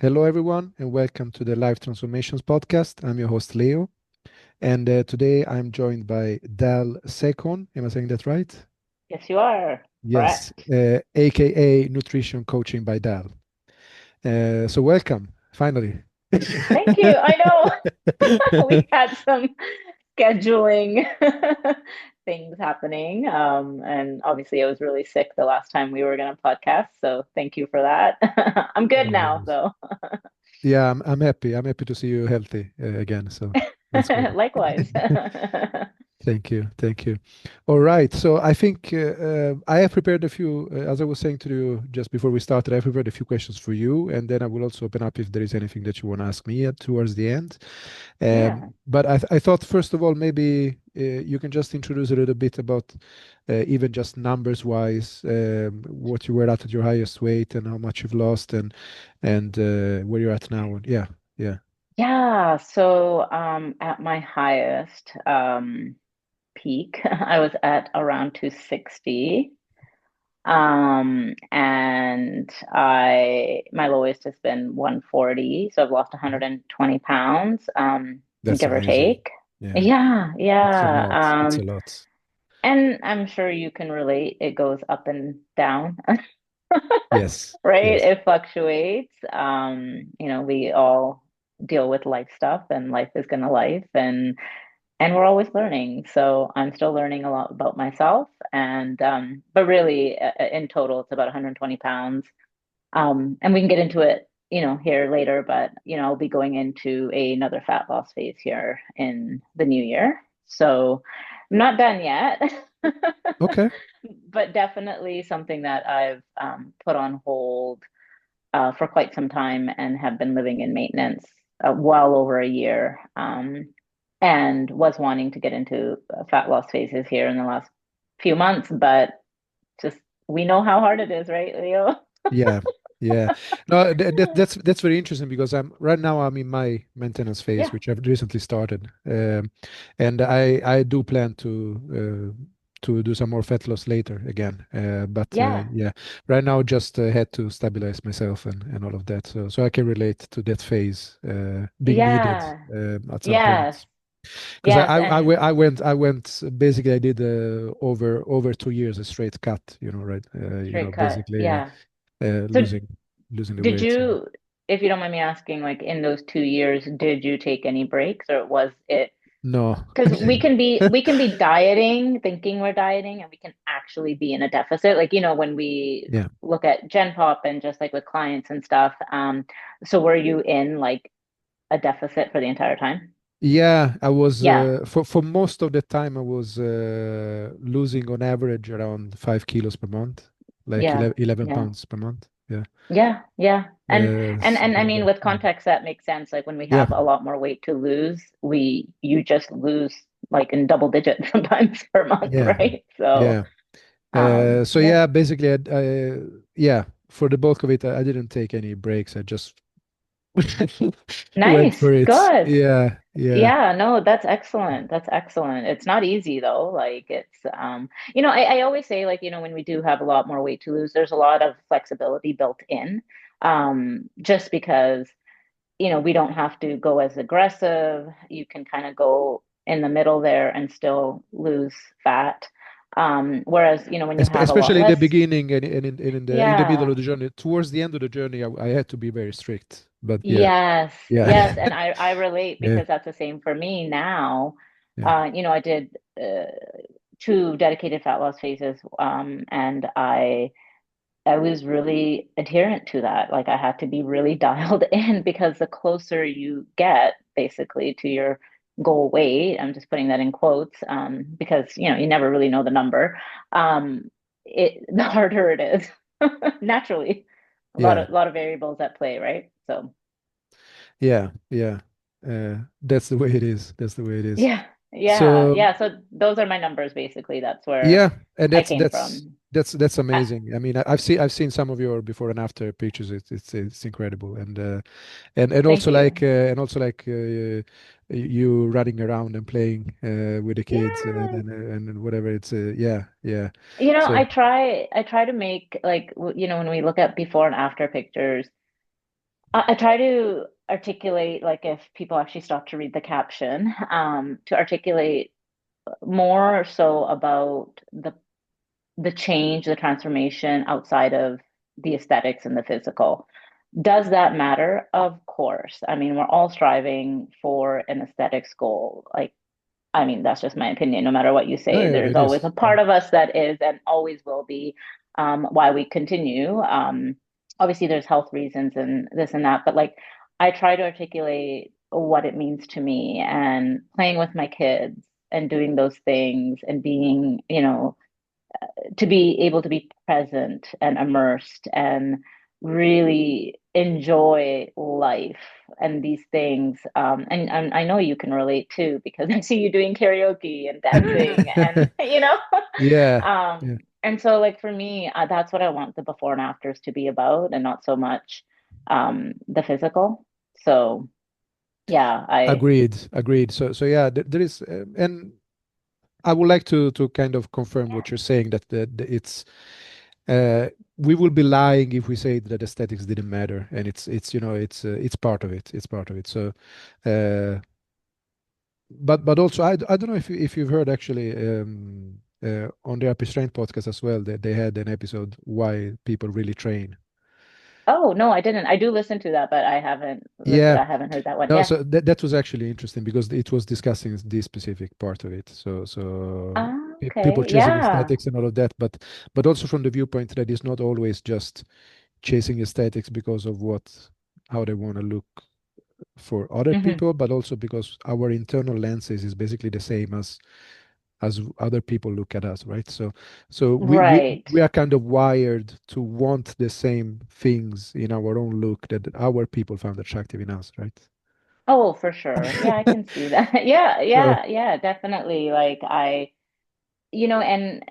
Hello, everyone, and welcome to the Life Transformations podcast. I'm your host, Leo, and today I'm joined by Dal Sekhon. Am I saying that right? Yes, you are. Yes, Correct. aka Nutrition Coaching by Dal. So, welcome, finally. Thank you. I know we had some scheduling things happening. And obviously I was really sick the last time we were going to podcast. So thank you for that. I'm good No now, worries. though. Yeah, I'm happy. I'm happy to see you healthy again. So that's good. Likewise. Thank you. Thank you. All right. So I think I have prepared a few, as I was saying to you just before we started, I prepared a few questions for you, and then I will also open up if there is anything that you want to ask me towards the end. Yeah. But I thought, first of all, maybe you can just introduce a little bit about even just numbers wise, what you were at your highest weight and how much you've lost and where you're at now. And yeah, yeah. Yeah. So at my highest peak, I was at around 260. And my lowest has been 140, so I've lost Mhm. 120 pounds, That's give or amazing. take. Yeah, Yeah, it's a yeah. lot. It's a lot. And I'm sure you can relate. It goes up and down, Yes, right? yes. It fluctuates. We all deal with life stuff and life is gonna life and we're always learning. So I'm still learning a lot about myself. And but really, in total, it's about 120 pounds. And we can get into it, here later. But I'll be going into another fat loss phase here in the new year. So I'm not done yet, Okay. but definitely something that I've put on hold for quite some time and have been living in maintenance well over a year. And was wanting to get into fat loss phases here in the last few months, but just we know how hard it is, right, Leo? Yeah, yeah. No, that's very interesting because I'm in my maintenance phase, Yeah, which I've recently started, and I do plan to do some more fat loss later again. But yeah, yeah, right now just had to stabilize myself and all of that, so I can relate to that phase being needed yeah, at some yes, point. Because yes, and I went basically I did over 2 years a straight cut, right? straight cut, Basically yeah. uh, So losing losing the did weight. So you, if you don't mind me asking, like in those 2 years, did you take any breaks or was it no, because we can be dieting, thinking we're dieting, and we can actually be in a deficit. Like, when we yeah, look at Gen Pop and just like with clients and stuff. So were you in like a deficit for the entire time? yeah. I was Yeah, for most of the time I was losing on average around 5 kilos per month, like yeah, 11 yeah. pounds per month. Yeah, Yeah, yeah. And I something like mean that. with Yeah, context that makes sense. Like when we yeah, have a lot more weight to lose, you just lose like in double digits sometimes per month, yeah, right? So yeah. So yeah. yeah, basically, yeah, for the bulk of it, I didn't take any breaks. I just went Nice. for it. Good. Yeah, yeah, Yeah, no, that's excellent. That's excellent. It's not easy though. Like I always say like, when we do have a lot more weight to lose, there's a lot of flexibility built in. Just because, we don't have to go as aggressive. You can kind of go in the middle there and still lose fat. Whereas, when you have a lot Especially in the less, beginning and in the middle yeah. of the journey. Towards the end of the journey, I had to be very strict. But yeah, Yes, yes, yeah, and I relate yeah, because that's the same for me now. yeah, I did two dedicated fat loss phases, and I was really adherent to that. Like I had to be really dialed in because the closer you get, basically, to your goal weight, I'm just putting that in quotes, because you never really know the number. The harder it is, naturally. yeah, Lot of variables at play, right? So. yeah, yeah. That's the way it is. That's the way it is. Yeah, yeah, So yeah. So those are my numbers basically. That's where yeah, and I that's came that's from. that's that's I, amazing. I mean, I've seen some of your before and after pictures. It's incredible, and thank also you. you running around and playing with the kids Yeah. and whatever. It's yeah, yeah. I So try to make like when we look at before and after pictures, I try to articulate, like if people actually stop to read the caption, to articulate more so about the change, the transformation outside of the aesthetics and the physical. Does that matter? Of course. I mean, we're all striving for an aesthetics goal. Like, I mean, that's just my opinion. No matter what you No, say, yeah, there's it always a is. Yeah. part of us that is and always will be, why we continue. Obviously, there's health reasons and this and that, but like I try to articulate what it means to me and playing with my kids and doing those things and being, to be able to be present and immersed and really enjoy life and these things. And I know you can relate too, because I see you doing karaoke and dancing and, Yeah. Yeah. and so like for me, that's what I want the before and afters to be about and not so much the physical. So yeah, Agreed. Agreed. So yeah, there is, and I would like to kind of confirm what you're saying that it's we will be lying if we say that aesthetics didn't matter, and it's part of it. It's part of it. So, uh, but also I don't know if you've heard actually on the Happy Strength podcast as well that they had an episode why people really train. oh no, I didn't. I do listen to that, but Yeah. I haven't heard that one. No, Yeah. so that was actually interesting because it was discussing this specific part of it. Ah, People okay. chasing Yeah. aesthetics and all of that, but also from the viewpoint that it's not always just chasing aesthetics because of how they want to look for other Hmm. people, but also because our internal lenses is basically the same as other people look at us, right? So Right. we are kind of wired to want the same things in our own look that our people found attractive in us, right? Oh, for sure. Yeah, I can see that. Yeah, So yeah, definitely. Like and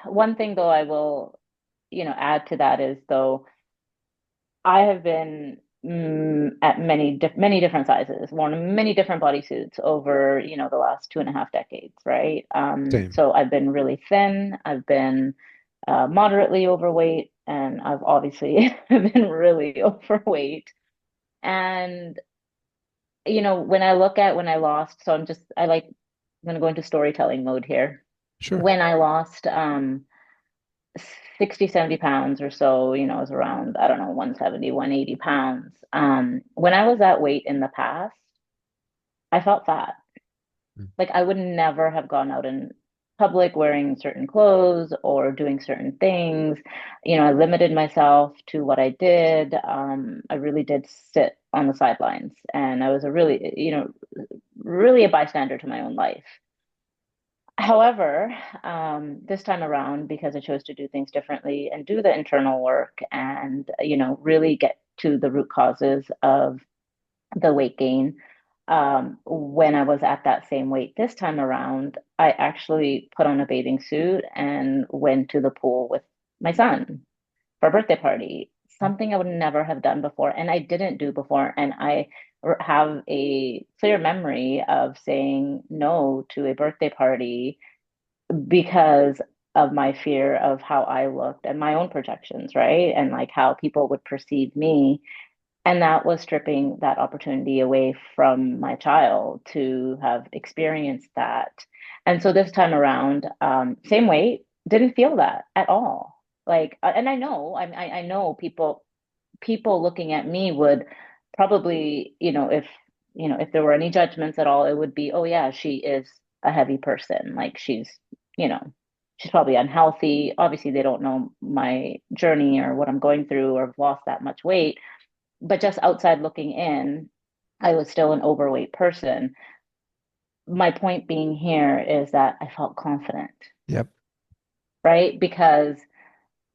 one thing though I will, add to that is though I have been at many different sizes, worn many different bodysuits over, the last 2.5 decades, right? same. So I've been really thin, I've been moderately overweight, and I've obviously been really overweight. And when I look at when I lost, so I'm gonna go into storytelling mode here. Sure. When I lost 60, 70 pounds or so, I was around, I don't know, 170, 180 pounds. When I was that weight in the past, I felt fat. Mm. Like I would never have gone out in public wearing certain clothes or doing certain things. I limited myself to what I did. I really did sit on the sidelines, and I was a really, really a bystander to my own life. However, this time around, because I chose to do things differently and do the internal work and, really get to the root causes of the weight gain, when I was at that same weight this time around, I actually put on a bathing suit and went to the pool with my son for a birthday party, something I would never have done before. And I didn't do before. And I have a clear memory of saying no to a birthday party because of my fear of how I looked and my own projections, right? And like how people would perceive me. And that was stripping that opportunity away from my child to have experienced that. And so this time around, same weight, didn't feel that at all. Like, and I know people looking at me would probably, if there were any judgments at all, it would be, oh yeah, she is a heavy person. Like you know, she's probably unhealthy. Obviously, they don't know my journey or what I'm going through or have lost that much weight. But just outside looking in, I was still an overweight person. My point being here is that I felt confident, Yep. right? Because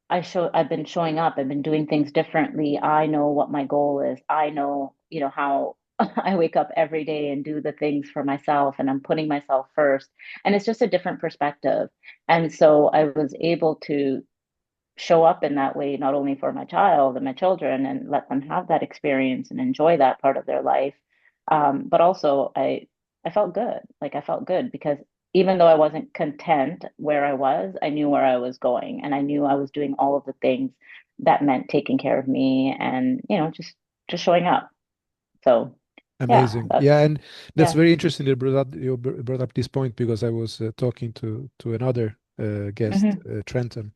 I've been showing up, I've been doing things differently. I know what my goal is. I know, how I wake up every day and do the things for myself and I'm putting myself first. And it's just a different perspective. And so I was able to show up in that way, not only for my child and my children and let them have that experience and enjoy that part of their life. But also I felt good. Like I felt good because even though I wasn't content where I was, I knew where I was going and I knew I was doing all of the things that meant taking care of me and, just just showing up. So yeah, Amazing. that's Yeah, and that's yeah. very interesting that you brought up this point because I was talking to another guest, Hmm. Trenton,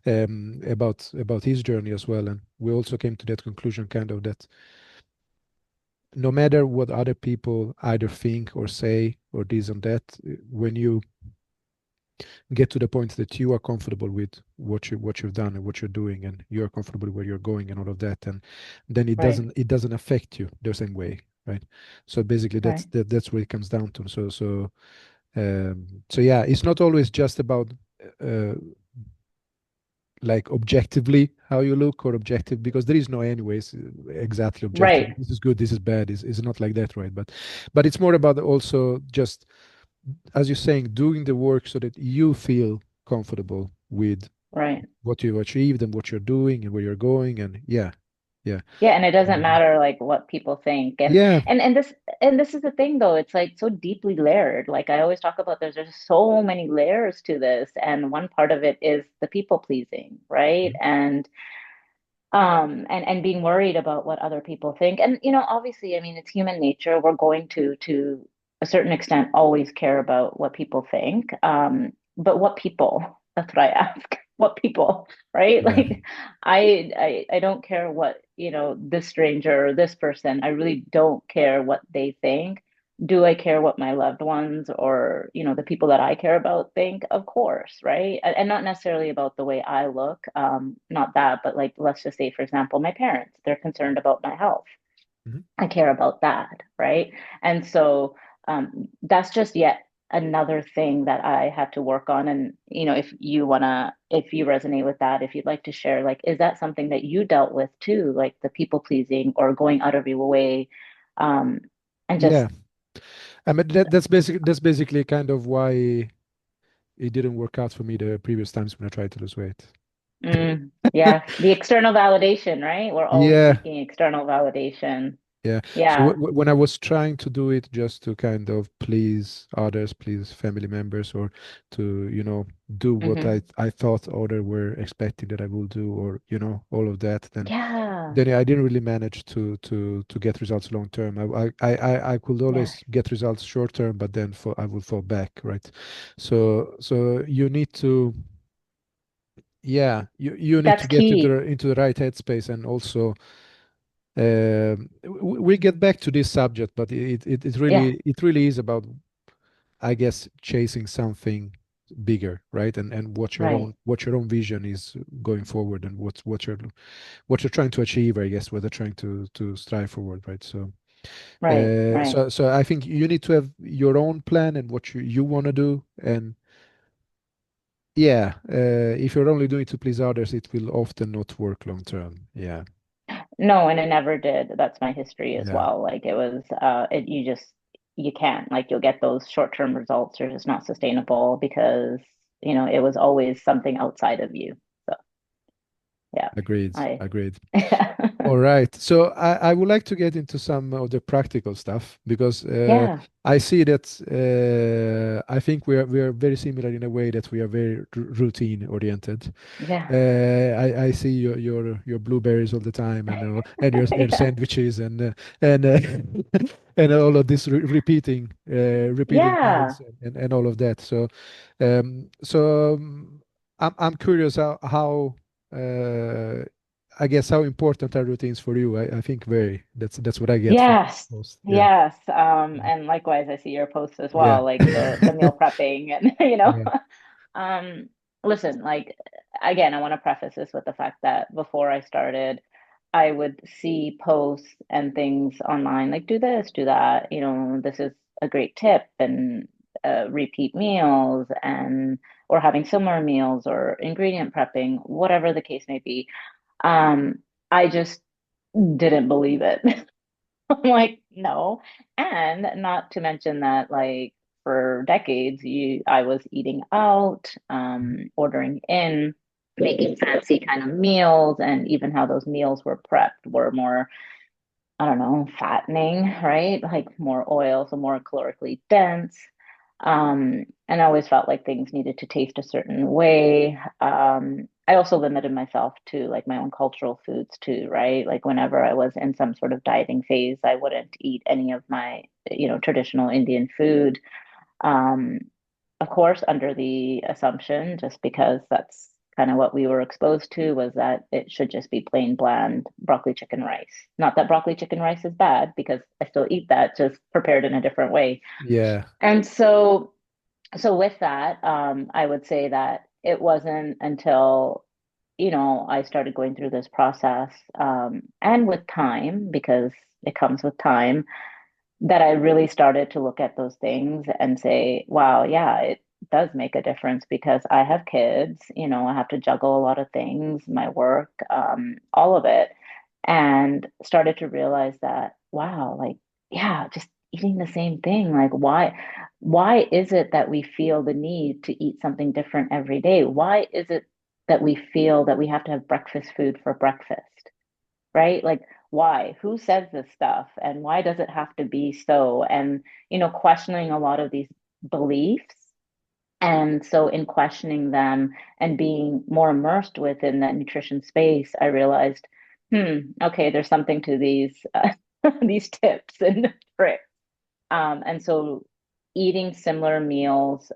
about his journey as well, and we also came to that conclusion, kind of that no matter what other people either think or say or this and that, when you get to the point that you are comfortable with what you've done and what you're doing, and you're comfortable where you're going and all of that, and then it Right, doesn't affect you the same way, right? So basically right, that's what it comes down to. So yeah, it's not always just about uh, like objectively how you look, or objective, because there is no anyways exactly objective, right, this is good, this is bad, is not like that, right? But it's more about also just, as you're saying, doing the work so that you feel comfortable with right. what you've achieved and what you're doing and where you're going. And yeah, yeah. Yeah, and it doesn't Mhm. matter like what people think. And Yeah, this is the thing though, it's like so deeply layered. Like I always talk about there's so many layers to this. And one part of it is the people pleasing, right? Mhm. And being worried about what other people think. And obviously, I mean, it's human nature. We're going to a certain extent always care about what people think. But what people? That's what I ask. What people, right? Yeah, Like I don't care what, this stranger or this person. I really don't care what they think. Do I care what my loved ones or, the people that I care about think? Of course, right? And not necessarily about the way I look, not that, but like, let's just say, for example, my parents, they're concerned about my health. mhm. I care about that, right? And so that's just yet another thing that I have to work on. And, if you resonate with that, if you'd like to share, like, is that something that you dealt with too, like the people pleasing or going out of your way? Um, and just Yeah. I mean that's basically kind of why it didn't work out for me the previous times when I tried to lose weight. Yes, the external validation, right? We're always Yeah, seeking external validation. yeah. So Yeah. when I was trying to do it just to kind of please others, please family members, or to, do what I Hmm. I thought others were expecting that I will do, or, all of that, then Yeah. I didn't really manage to get results long term. I could Yes. always get results short term, but then I would fall back, right? So you need to, yeah, you need That's to get into key. the right headspace, and also we get back to this subject, but Yeah. it really is about, I guess, chasing something bigger, right? And Right. what your own vision is going forward, and what you're trying to achieve, I guess, what they're trying to strive forward, right? So Right. Right. I think you need to have your own plan and what you want to do. And yeah, if you're only doing it to please others, it will often not work long term. Yeah, No, and it never did. That's my history as yeah, well. Like it was, you can't, like, you'll get those short-term results. They're just not sustainable because, it was always something outside of you. So yeah, agreed, I, agreed. yeah, All right. So I would like to get into some of the practical stuff, because yeah, I see that I think we are very similar in a way that we are very routine oriented. yeah, I see your blueberries all the time, and your yeah, sandwiches, and and all of this repeating yeah. meals, and all of that. So I'm curious how I guess how important are routines for you? I think very. That's what I get from Yes, most. Yeah. yes. And likewise, I see your posts as Yeah. well, like the meal prepping and Yeah. Um, listen, like, again, I want to preface this with the fact that before I started, I would see posts and things online like, do this, do that, this is a great tip, and repeat meals, and or having similar meals, or ingredient prepping, whatever the case may be. I just didn't believe it. I'm like, no. And not to mention that, like, for decades, I was eating out, ordering in, making fancy kind of meals, and even how those meals were prepped were more, I don't know, fattening, right? Like more oil, so more calorically dense. And I always felt like things needed to taste a certain way. I also limited myself to like my own cultural foods too, right? Like whenever I was in some sort of dieting phase, I wouldn't eat any of my, traditional Indian food. Um, of course, under the assumption, just because that's kind of what we were exposed to, was that it should just be plain bland broccoli chicken rice. Not that broccoli chicken rice is bad, because I still eat that, just prepared in a different way. Yeah. And so with that, I would say that it wasn't until, I started going through this process, and with time, because it comes with time, that I really started to look at those things and say, wow, yeah, it does make a difference, because I have kids, I have to juggle a lot of things, my work, all of it. And started to realize that, wow, like, yeah, just eating the same thing. Like, why is it that we feel the need to eat something different every day? Why is it that we feel that we have to have breakfast food for breakfast? Right? Like, why? Who says this stuff? And why does it have to be so? And, questioning a lot of these beliefs. And so, in questioning them and being more immersed within that nutrition space, I realized, okay, there's something to these these tips and tricks. And so, eating similar meals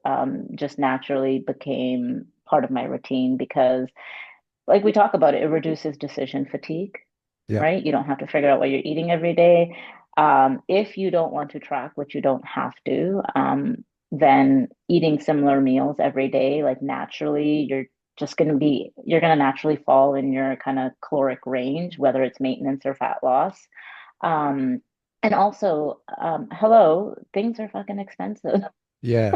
just naturally became part of my routine, because like we talk about it, it reduces decision fatigue, Yeah. right? You don't have to figure out what you're eating every day. If you don't want to track, which you don't have to, then eating similar meals every day, like naturally, you're going to naturally fall in your kind of caloric range, whether it's maintenance or fat loss. Um, and also, hello, things are fucking expensive. Yeah.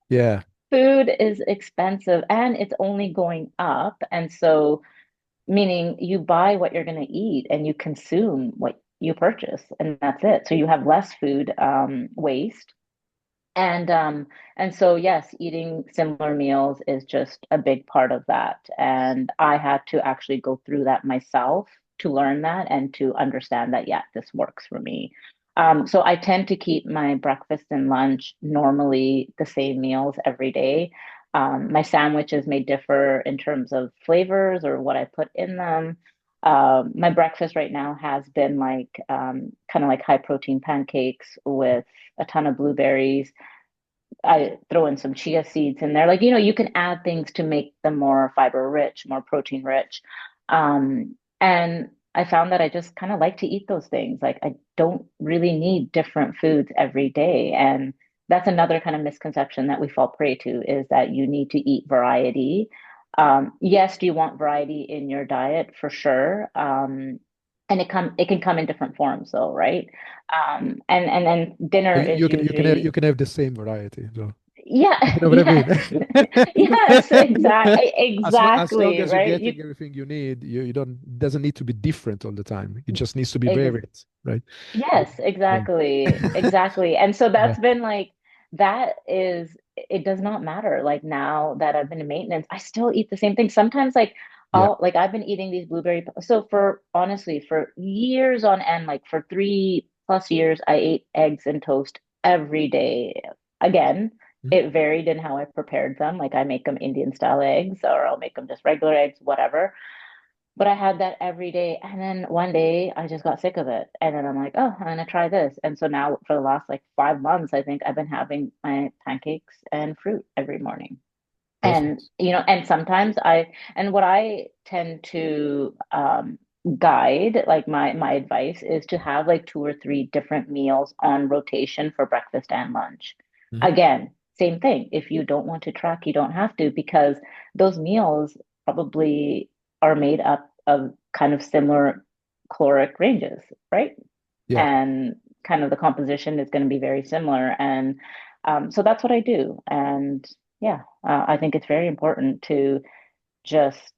Yeah. Food is expensive and it's only going up. And so, meaning you buy what you're going to eat and you consume what you purchase, and that's it. So you have less food waste. And so yes, eating similar meals is just a big part of that. And I had to actually go through that myself to learn that and to understand that, yeah, this works for me. So I tend to keep my breakfast and lunch normally the same meals every day. My sandwiches may differ in terms of flavors or what I put in them. My breakfast right now has been like kind of like high protein pancakes with a ton of blueberries. I throw in some chia seeds in there. Like, you can add things to make them more fiber rich, more protein rich. And I found that I just kind of like to eat those things. Like, I don't really need different foods every day. And that's another kind of misconception that we fall prey to, is that you need to eat variety. Yes, do you want variety in your diet? For sure. And it can come in different forms though, right? And then dinner is You usually, can have the same variety. So yeah, you know what I mean? yes, yes, exactly, As long exactly, as you're right? You getting everything you need, you don't doesn't need to be different all the time. It just needs to be ex varied, right? Yes, Yeah. exactly, exactly. And so Yeah. that's been like, that is, it does not matter. Like now that I've been in maintenance, I still eat the same thing. Sometimes like Yeah. I've been eating these blueberry. So for honestly, for years on end, like for 3+ years, I ate eggs and toast every day. Again, Mhm. it varied in how I prepared them. Like I make them Indian style eggs, or I'll make them just regular eggs, whatever. But I had that every day. And then one day I just got sick of it. And then I'm like, oh, I'm gonna try this. And so now for the last like 5 months, I think I've been having my pancakes and fruit every morning. And Perfect. and sometimes and what I tend to guide, like my advice is to have like 2 or 3 different meals on rotation for breakfast and lunch. Mhm. Again, same thing. If you don't want to track, you don't have to, because those meals probably are made up of kind of similar caloric ranges, right? Yeah. And kind of the composition is going to be very similar. And so that's what I do. And yeah, I think it's very important to just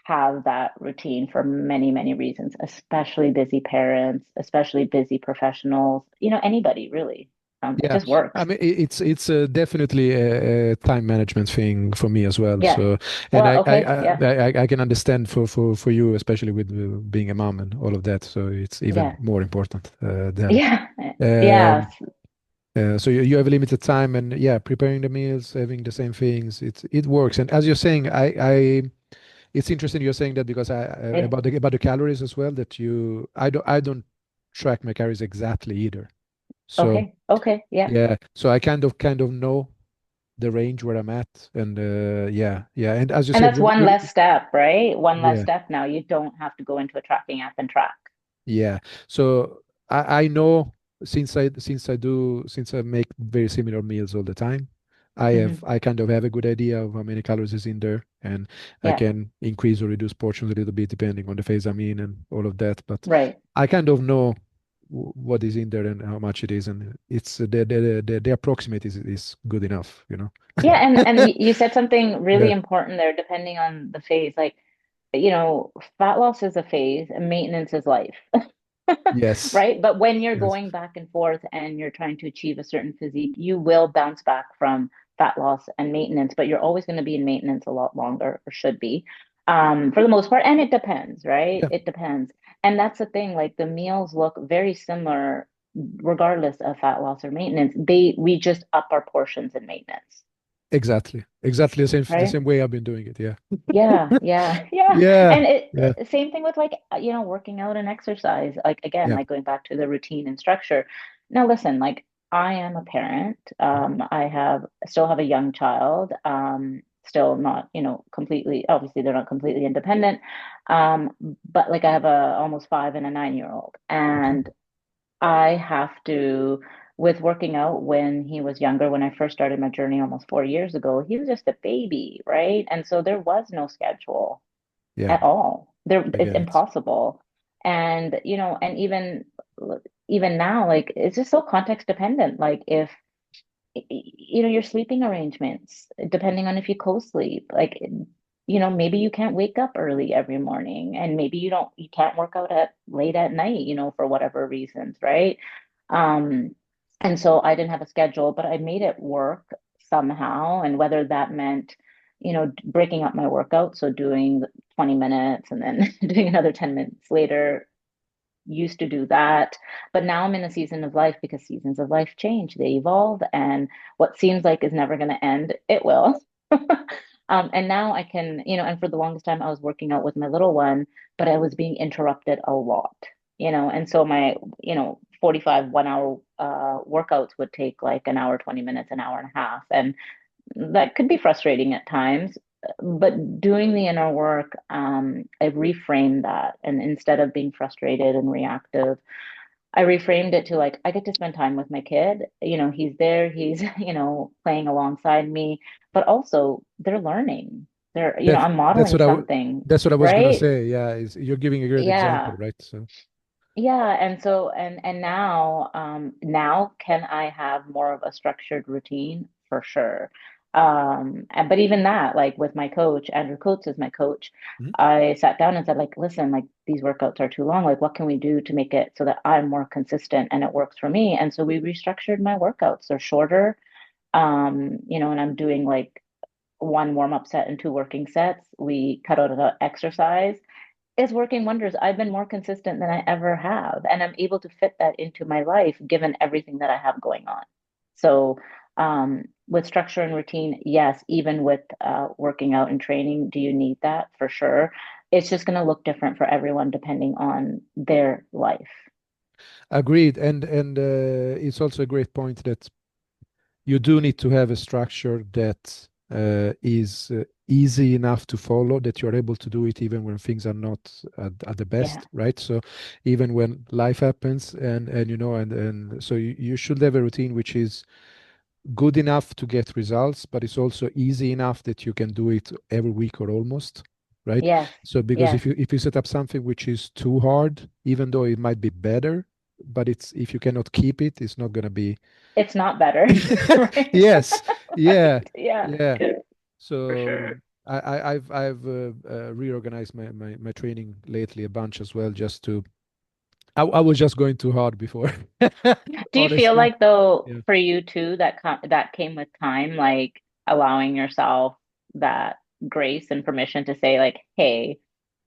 have that routine for many, many reasons, especially busy parents, especially busy professionals, anybody really. It Yeah, just works. I mean it's definitely a time management thing for me as well. Yes. So, and Well, okay. Yeah. I can understand for you, especially with being a mom and all of that. So it's even Yeah. more important than. Yeah. Um, Yes. so you have a limited time, and yeah, preparing the meals, having the same things, it works. And as you're saying, it's interesting you're saying that because Yeah. about the calories as well, that you I don't track my calories exactly either. So Okay. Okay. Yeah. yeah, so I kind of know the range where I'm at, and yeah, and as you And said, that's one less step, right? One less yeah, step now. You don't have to go into a tracking app and track. yeah. So I know, since I make very similar meals all the time, Hmm. I kind of have a good idea of how many calories is in there, and I Yeah. can increase or reduce portions a little bit depending on the phase I'm in and all of that. But Right. I kind of know what is in there and how much it is, and it's the approximate is good enough, you know. Yeah, and you said something really Yeah. important there, depending on the phase. Like, fat loss is a phase and maintenance is life. Yes. Right? But when you're Yes. going back and forth and you're trying to achieve a certain physique, you will bounce back from fat loss and maintenance, but you're always going to be in maintenance a lot longer, or should be, for the most part. And it depends, right? Yeah. It depends. And that's the thing, like the meals look very similar regardless of fat loss or maintenance. We just up our portions in maintenance, Exactly. Exactly the right? same way I've been doing it. Yeah. Yeah, yeah, yeah. Yeah. And Yeah. same thing with like, working out and exercise. Like again, Yeah. like going back to the routine and structure. Now listen, like I am a parent. Still have a young child. Still not, completely, obviously they're not completely independent. Um, but like I have a almost 5 and a 9-year-old. Okay. And I have to, with working out when he was younger, when I first started my journey almost 4 years ago, he was just a baby, right? And so there was no schedule Yeah. at all. I It's get it. impossible. And, and even now, like it's just so context dependent. Like if your sleeping arrangements, depending on if you co-sleep, like, maybe you can't wake up early every morning and maybe you can't work out at late at night, for whatever reasons, right? Um, and so I didn't have a schedule, but I made it work somehow. And whether that meant, breaking up my workout, so doing 20 minutes and then doing another 10 minutes later, used to do that. But now I'm in a season of life because seasons of life change, they evolve, and what seems like is never going to end, it will. And now I can, and for the longest time I was working out with my little one, but I was being interrupted a lot, and so my, 45 1 hour workouts would take like an hour, 20 minutes, an hour and a half. And that could be frustrating at times. But doing the inner work, I reframed that. And instead of being frustrated and reactive, I reframed it to like, I get to spend time with my kid. He's there, he's, playing alongside me, but also they're learning. That's I'm that's modeling what something, that's what I was gonna right? say. Yeah, is you're giving a great example, Yeah. right? So Yeah, and so and now can I have more of a structured routine? For sure. But even that, like with my coach, Andrew Coates is my coach, mhm. I sat down and said, like, listen, like these workouts are too long. Like, what can we do to make it so that I'm more consistent and it works for me? And so we restructured my workouts. They're shorter, and I'm doing like one warm-up set and two working sets. We cut out an exercise, is working wonders. I've been more consistent than I ever have, and I'm able to fit that into my life given everything that I have going on. So, with structure and routine, yes, even with working out and training, do you need that? For sure. It's just going to look different for everyone depending on their life. Agreed. And it's also a great point that you do need to have a structure that is easy enough to follow, that you're able to do it even when things are not at the Yeah. best, right? So even when life happens, and so you should have a routine which is good enough to get results, but it's also easy enough that you can do it every week or almost, right? Yes. So because Yes. if you set up something which is too hard, even though it might be better, but it's if you cannot keep it, it's not gonna be. It's not better, right? Yes, yeah, Right. Yeah. yeah. For So sure. I've reorganized my training lately a bunch as well, just to. I was just going too hard before, Do you feel honestly. like though Yeah. for you too that came with time, like allowing yourself that grace and permission to say like, hey,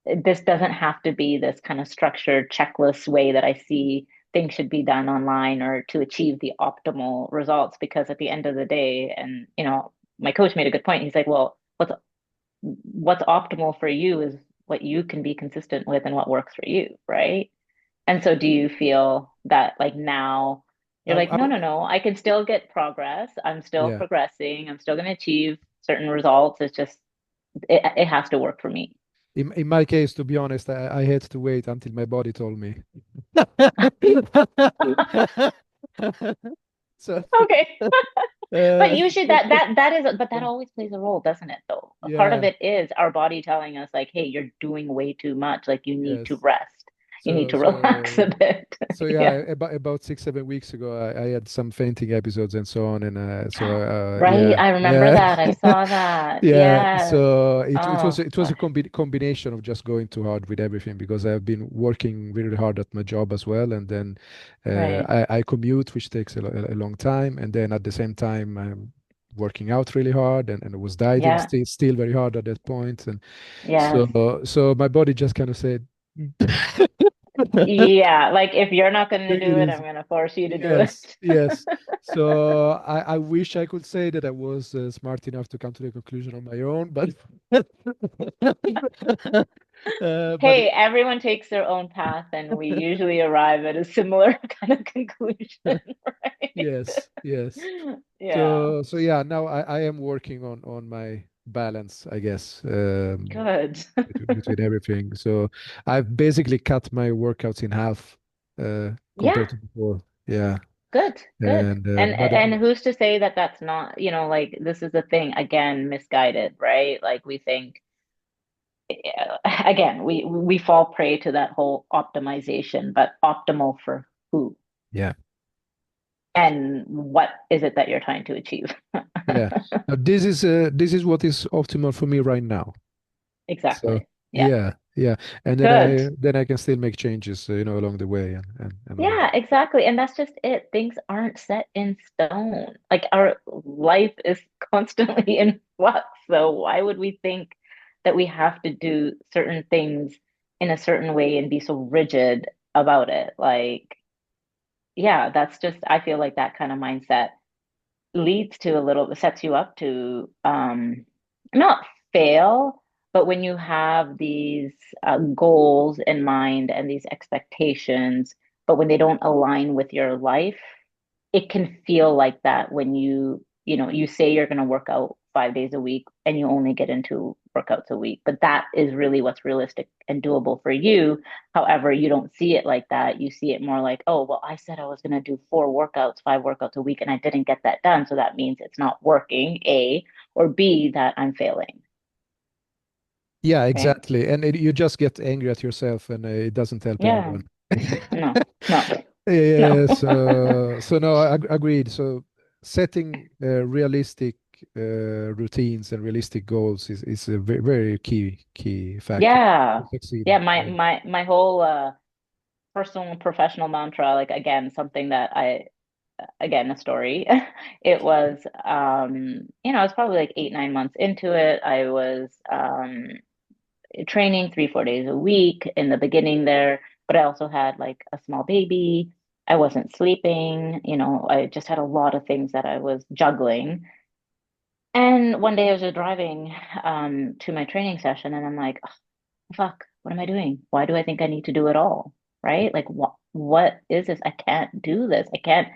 this doesn't have to be this kind of structured checklist way that I see things should be done online or to achieve the optimal results, because at the end of the day, and my coach made a good point. He's like, well, what's optimal for you is what you can be consistent with and what works for you, right? And so do you feel that like now you're like, no, no, I no, I can still get progress. I'm still yeah. progressing. I'm still going to achieve certain results. It's just, it has to work for me. In my case, to be honest, I had to wait until my body told me. So, Okay. But uh, usually that is, but that always plays a role, doesn't it, though? A part of yeah, it is our body telling us like, hey, you're doing way too much. Like you need to yes. rest. You need So, to relax a so, bit. so Yeah. yeah, about 6, 7 weeks ago, I had some fainting episodes and so on, and Right. yeah, I remember yeah, that. I saw that. yeah. Yes. So Oh, it was a combination of just going too hard with everything because I've been working really hard at my job as well, and then right. I commute, which takes a long time, and then at the same time I'm working out really hard, and I was dieting Yeah. still very hard at that point, and Yes. so my body just kind of said. Yeah. Like if you're not going to It do it, I'm is. going to force you to do Yes, it. yes. So I wish I could say that I was smart enough to come to the conclusion on my own, but but Hey, everyone takes their own path, and we usually arrive at a similar kind of conclusion, right? yes, yes. Yeah. So yeah, now I am working on my balance, I guess, Good. between everything. So I've basically cut my workouts in half Yeah. compared to before. Yeah, Good. Good. and but And who's to say that that's not, like this is the thing, again, misguided, right? Like we think again, we fall prey to that whole optimization, but optimal for who? yeah. And what is it that you're trying to achieve? Yeah. Now this is what is optimal for me right now. So Exactly. Yeah. yeah, yeah. And Good. then I can still make changes, along the way and all of Yeah, that. exactly. And that's just it. Things aren't set in stone. Like our life is constantly in flux. So why would we think that we have to do certain things in a certain way and be so rigid about it? Like, yeah, that's just, I feel like that kind of mindset leads to a little, sets you up to not fail, but when you have these goals in mind and these expectations, but when they don't align with your life, it can feel like that when you say you're going to work out 5 days a week and you only get into workouts a week, but that is really what's realistic and doable for you. However, you don't see it like that. You see it more like, oh, well, I said I was going to do 4 workouts, 5 workouts a week, and I didn't get that done, so that means it's not working, A, or B, that I'm failing. Yeah, Right. exactly. And you just get angry at yourself, and it doesn't help Yeah. anyone. No, no, no. Yeah, so no, agreed. So setting realistic routines and realistic goals is a very key factor Yeah. to Yeah, succeeding. my Yeah. my my whole personal and professional mantra, like again, something that again, a story. It was, I was probably like 8, 9 months into it. I was training 3, 4 days a week in the beginning there, but I also had like a small baby. I wasn't sleeping, I just had a lot of things that I was juggling. And one day I was just driving to my training session and I'm like, fuck, what am I doing? Why do I think I need to do it all? Right? Like what is this? I can't do this. I can't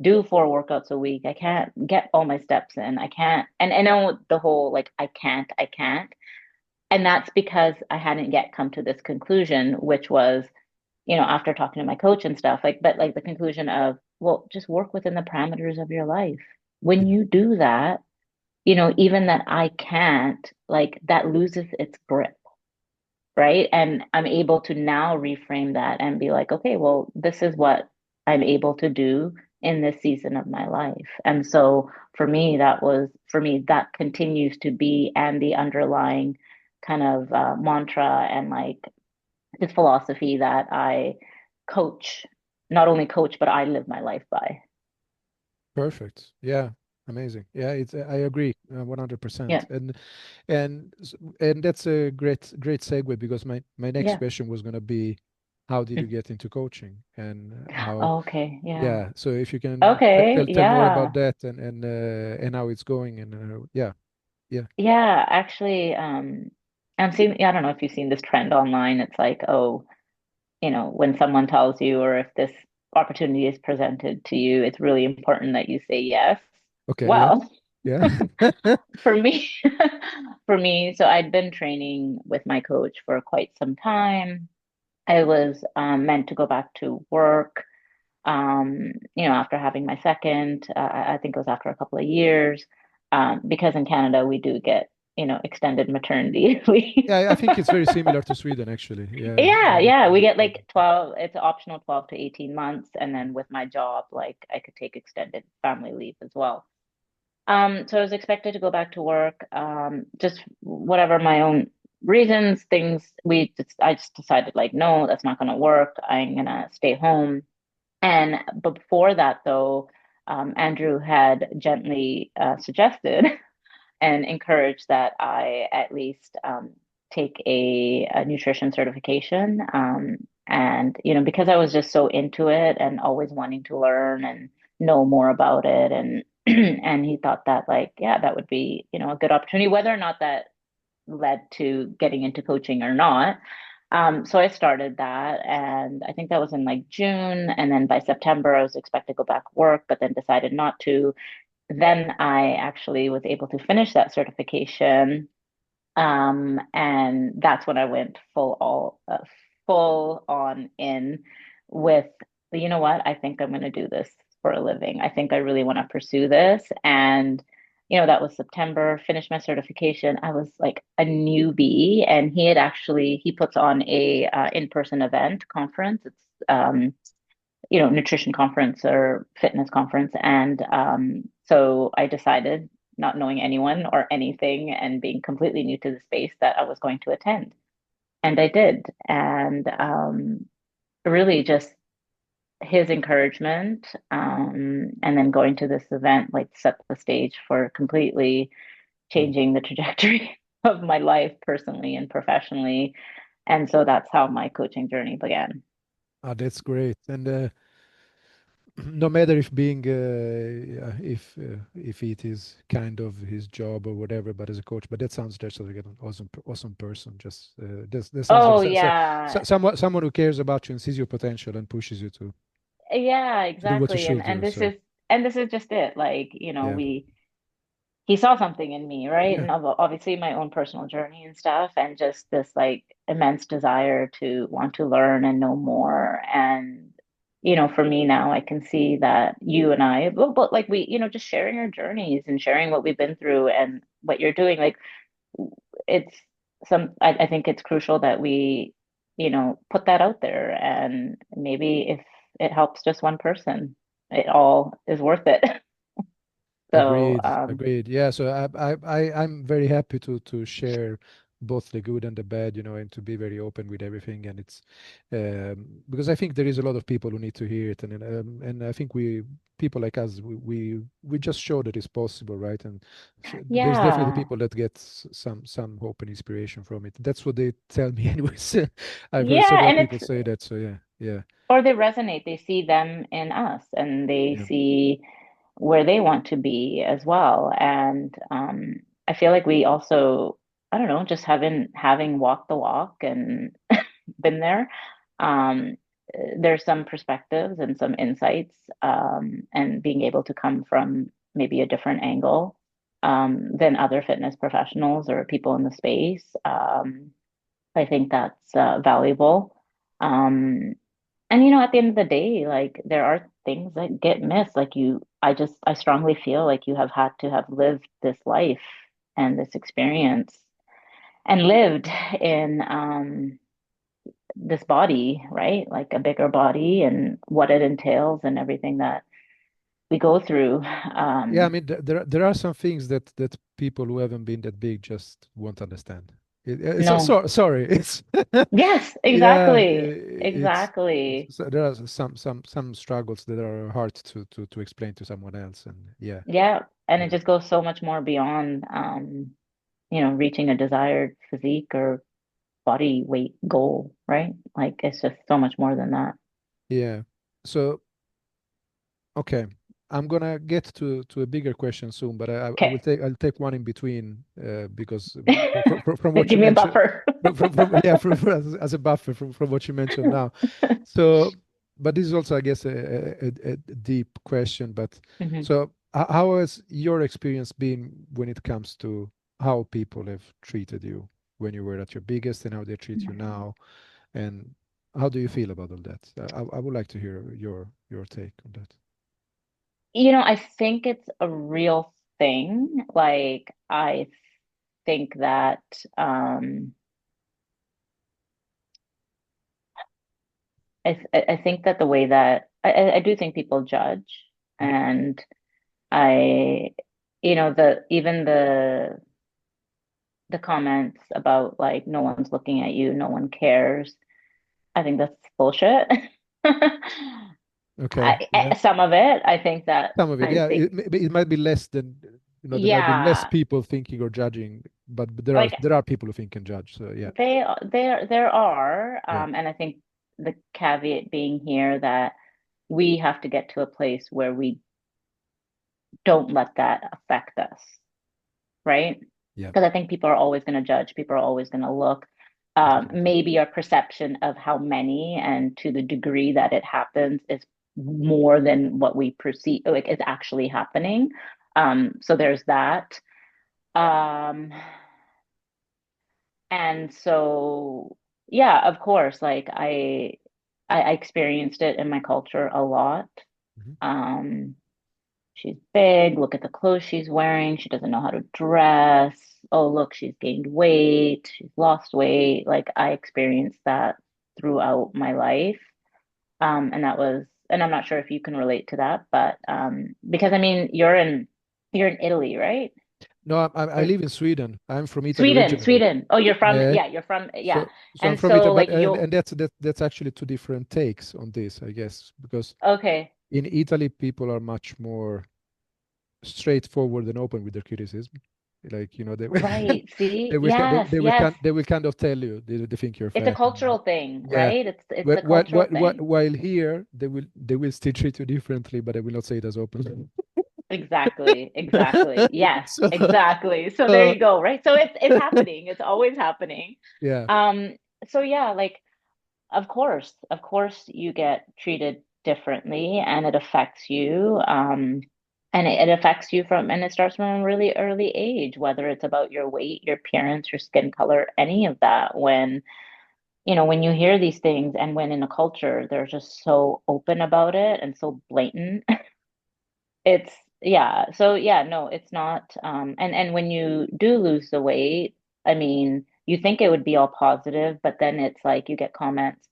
do 4 workouts a week. I can't get all my steps in. I can't and I know the whole like I can't. And that's because I hadn't yet come to this conclusion, which was, after talking to my coach and stuff, like, but like the conclusion of, well, just work within the parameters of your life. When Yeah. you do that, even that I can't, like that loses its grip, right? And I'm able to now reframe that and be like, okay, well, this is what I'm able to do in this season of my life. And so for me, that continues to be and the underlying kind of mantra and like this philosophy that I coach, not only coach, but I live my life by. Perfect. Yeah. Amazing. Yeah, I agree 100%. Yeah. And that's a great segue because my next Yeah. question was going to be how did you get into coaching and how Okay. Yeah. yeah, so if you can Okay. tell more about Yeah. that and how it's going and yeah. Yeah. Yeah, actually, I'm seeing, I don't know if you've seen this trend online. It's like, oh, when someone tells you or if this opportunity is presented to you, it's really important that you say yes. Okay. Yeah. Well, Yeah. for me, for me, so I'd been training with my coach for quite some time. I was meant to go back to work, after having my second. I think it was after a couple of years, because in Canada we do get, extended maternity leave. Yeah, I think it's very similar to Sweden, actually. Yeah. Yeah, yeah, we get Yeah. like 12, it's optional 12 to 18 months. And then with my job, like I could take extended family leave as well. So I was expected to go back to work, just whatever my own reasons, things I just decided like, no, that's not gonna work. I'm gonna stay home. And before that though, Andrew had gently suggested and encourage that I at least take a nutrition certification. And, because I was just so into it and always wanting to learn and know more about it. And, and he thought that, like, yeah, that would be, a good opportunity, whether or not that led to getting into coaching or not. So I started that, and I think that was in like June. And then by September, I was expected to go back to work, but then decided not to. Then I actually was able to finish that certification. And that's when I went full on in with, you know what, I think I'm going to do this for a living. I think I really want to pursue this. And, that was September, finished my certification. I was like a newbie, and he puts on a in-person event conference. It's nutrition conference or fitness conference. And so I decided, not knowing anyone or anything and being completely new to the space, that I was going to attend. And I did. And really just his encouragement, and then going to this event like set the stage for completely Mm. changing the trajectory of my life personally and professionally. And so that's how my coaching journey began. Ah, that's great. And no matter if being if it is kind of his job or whatever, but as a coach, but that sounds just like an awesome person. Just that sounds like Oh yeah. someone who cares about you and sees your potential and pushes you Yeah, to do what you exactly. And should and do. this So is and this is just it. Like, yeah, he saw something in me, right? yeah, And obviously my own personal journey and stuff, and just this like immense desire to want to learn and know more. And, for me now, I can see that you and I, but like we, just sharing our journeys and sharing what we've been through and what you're doing, like it's I think it's crucial that we, put that out there. And maybe if it helps just one person, it all is worth it. So, agreed, agreed. Yeah, so I'm very happy to share both the good and the bad, and to be very open with everything. And it's because I think there is a lot of people who need to hear it, and I think people like us, we just show that it's possible, right? And so there's definitely yeah. people that get some hope and inspiration from it. That's what they tell me, anyways. I've heard Yeah, several and people it's say that. So yeah, yeah, or they resonate. They see them in us, and they yeah, see where they want to be as well. And I feel like we also, I don't know, just having walked the walk and been there. Um, there's some perspectives and some insights, and being able to come from maybe a different angle, than other fitness professionals or people in the space. I think that's valuable. Um, and at the end of the day, like there are things that get missed. Like I strongly feel like you have had to have lived this life and this experience and lived in this body, right? Like a bigger body and what it entails and everything that we go through. yeah. I mean, there are some things that people who haven't been that big just won't understand. No. Sorry, it's Yes, yeah, exactly. Exactly. so there are some struggles that are hard to explain to someone else, and yeah, Yeah. And it yeah, just goes so much more beyond reaching a desired physique or body weight goal, right? Like it's just so much more than that. yeah. So okay, I'm gonna get to a bigger question soon, but I will Okay. take I'll take one in between because from what Give you me a mentioned, buffer. yeah, as a buffer from what you mentioned now. So, but this is also, I guess, a deep question. But Mhm. so, how has your experience been when it comes to how people have treated you when you were at your biggest and how they treat you now? And how do you feel about all that? I would like to hear your take on that. I think it's a real thing. Like, I think that I think that the way that I do think people judge, Yeah. and I, the even the comments about like no one's looking at you, no one cares. I think that's bullshit. Okay. Yeah. Some of it, I think that Some of it. I Yeah. think, It might be less than, there might be less yeah, people thinking or judging, but there are like there are people who think and judge. So yeah. there are, Yeah. and I think the caveat being here that we have to get to a place where we don't let that affect us, right? Yeah. Because I think people are always going to judge, people are always going to look. Absolutely. Maybe our perception of how many and to the degree that it happens is more than what we perceive, like is actually happening. So there's that. Um, and so, yeah, of course, like I experienced it in my culture a lot. Mhm. Um, She's big. Look at the clothes she's wearing. She doesn't know how to dress. Oh, look, she's gained weight. She's lost weight. Like I experienced that throughout my life. And I'm not sure if you can relate to that, but because I mean, you're in Italy, right? No, I Or live in Sweden. I'm from Italy Sweden, originally. Sweden. Oh, you're from, Yeah. yeah, you're from, yeah. So I'm And from so Italy, but like you'll, and that's actually two different takes on this, I guess, because okay, in Italy people are much more straightforward and open with their criticism. Like, they right. See, they will yes, yes. they will kind of tell you they think you're It's a fat. cultural thing, Yeah. right? It's a While, cultural thing. while here they will still treat you differently, but they will not say it as openly. Exactly, exactly. Yes, So, exactly. So there uh, you go, right? So it's happening. It's always happening. yeah, Um, so yeah, like of course you get treated differently and it affects you. And it affects you and it starts from a really early age, whether it's about your weight, your appearance, your skin color, any of that. When you hear these things and when in a culture they're just so open about it and so blatant. It's yeah. So yeah, no, it's not. And when you do lose the weight, I mean, you think it would be all positive, but then it's like you get comments,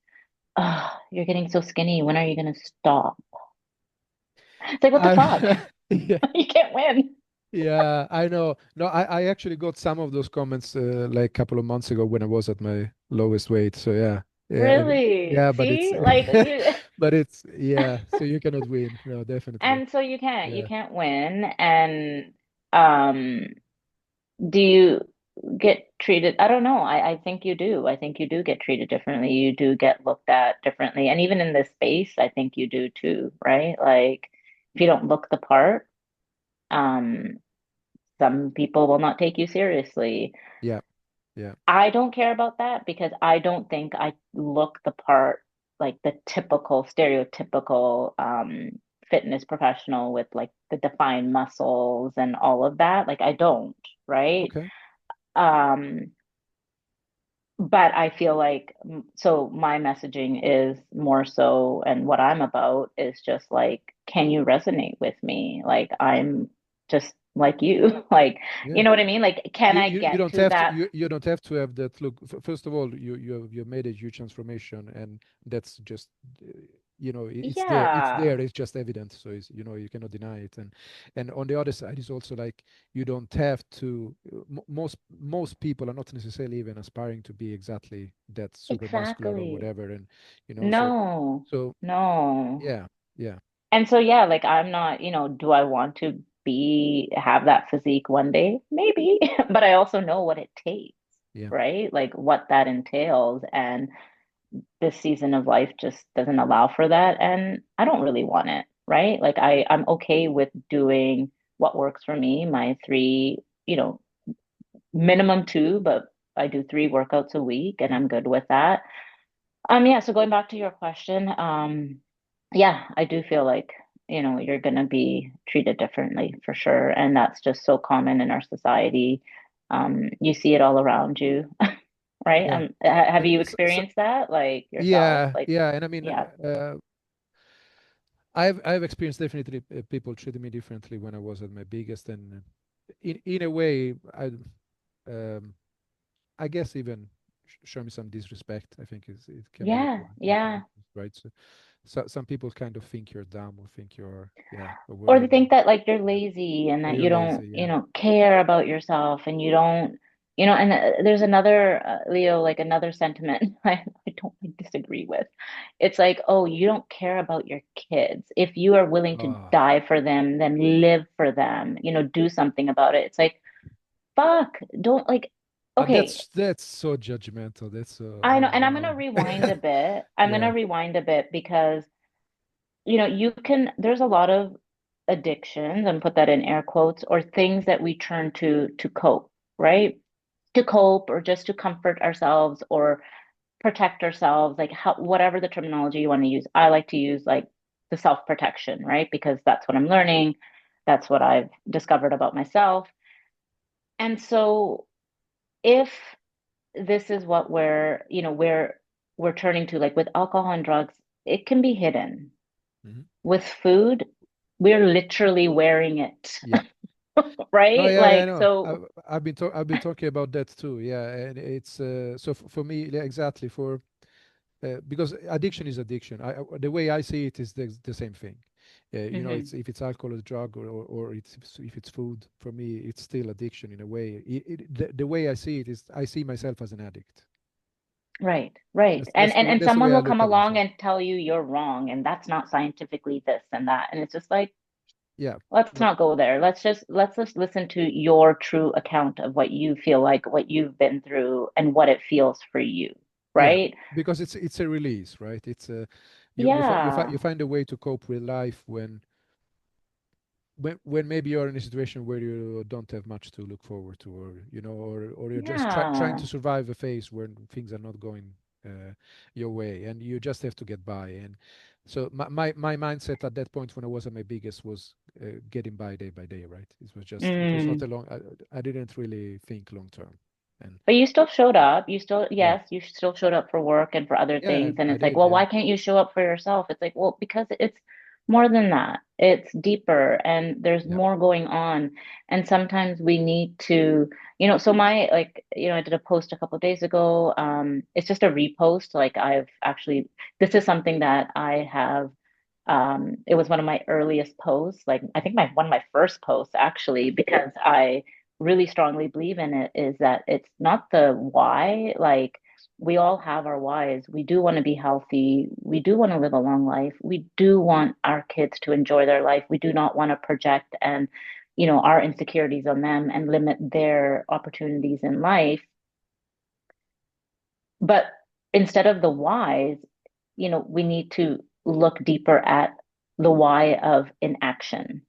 "Oh, you're getting so skinny. When are you gonna stop?" It's like, what the fuck? I, yeah, You can't win. yeah, I know. No, I actually got some of those comments like a couple of months ago when I was at my lowest weight. So yeah, yeah, Really? yeah, but it's See? Like you but it's yeah. So you cannot win. No, definitely. and so you Yeah. can't win. And um do you get treated? I don't know. I think you do. I think you do get treated differently. You do get looked at differently. And even in this space, I think you do too, right? Like if you don't look the part, um, some people will not take you seriously. Yeah. Yeah. I don't care about that because I don't think I look the part like the typical, stereotypical fitness professional with like the defined muscles and all of that. Like I don't, right? Okay. Um, but I feel like so my messaging is more so, and what I'm about is just like, can you resonate with me? Like I'm just like you, like you Yeah. know what I mean? Like, can I You get don't to have to that? you don't have to have that look. First of all, you've made a huge transformation, and that's just it's Yeah, there, it's just evident. So it's, you cannot deny it. And on the other side is also like you don't have to. Most people are not necessarily even aspiring to be exactly that super muscular or exactly. whatever, and so No, so no. yeah, yeah, And so yeah, like I'm not, do I want to have that physique one day? Maybe, but I also know what it takes, yeah. right? Like what that entails. And this season of life just doesn't allow for that. And I don't really want it. right? Like I'm okay with doing what works for me, my three, you know, minimum two, but I do three workouts a week and Mm. I'm good with that. Yeah, so going back to your question, yeah, I do feel like, you're gonna be treated differently for sure. And that's just so common in our society. You see it all around you, right? Yeah. Have you So, experienced that like yourself? yeah, Like, yeah, and I mean, yeah. I've experienced definitely people treating me differently when I was at my biggest, and in a way, um, I guess even show me some disrespect. I think it can be Yeah, yeah. right. So some people kind of think you're dumb or think you're or Or they whatever. think that like you're lazy and Or that you're you don't, lazy. Yeah. care about yourself and you don't, and there's another, Leo, like another sentiment I don't like, disagree with. It's like, oh, you don't care about your kids. If you are willing to Oh, die for them, then live for them, do something about it. It's like, fuck, don't like, okay, that's so judgmental. That's so I know. oh And I'm gonna wow. rewind a bit. I'm Yeah. gonna rewind a bit because there's a lot of addictions, and put that in air quotes, or things that we turn to cope, right? To cope or just to comfort ourselves or protect ourselves, like whatever the terminology you want to use. I like to use like the self-protection, right? Because that's what I'm learning. That's what I've discovered about myself. And so if this is what we're turning to, like with alcohol and drugs, it can be hidden. Hmm. With food, we're literally wearing it, Yeah. No, right? yeah, I Like, know. so, I've been talking about that too. Yeah, and it's so for me, yeah, exactly for because addiction is addiction. The way I see it is the same thing. It's mhm, if it's alcohol or drug or if it's food. For me, it's still addiction in a way. The way I see it is I see myself as an addict. right, right. And, and That's the someone way I will look come at along myself. and tell you you're wrong, and that's not scientifically this and that. And it's just like, Yeah. let's No, not go there. Let's just listen to your true account of what you feel like, what you've been through, and what it feels for you, yeah, right? because it's a release, right? It's a you Yeah, find a way to cope with life when maybe you're in a situation where you don't have much to look forward to, or you're just trying yeah. to survive a phase where things are not going your way, and you just have to get by. And so my mindset at that point when I was at my biggest was getting by day, right? It was not Mm. a long. I didn't really think long term, and But you still showed yeah, up. yeah, Yes, you still showed up for work and for other yeah, things. And I it's like, did, well, yeah, why can't you show up for yourself? It's like, well, because it's more than that. It's deeper and there's yeah, more going on. And sometimes we need to, so I did a post a couple of days ago. It's just a repost. Like this is something that I have. It was one of my earliest posts, like I think one of my first posts actually, because I really strongly believe in it, is that it's not the why. Like, we all have our whys. We do want to be healthy. We do want to live a long life. We do want our kids to enjoy their life. We do not want to project and, our insecurities on them and limit their opportunities in life. But instead of the whys, we need to look deeper at the why of inaction,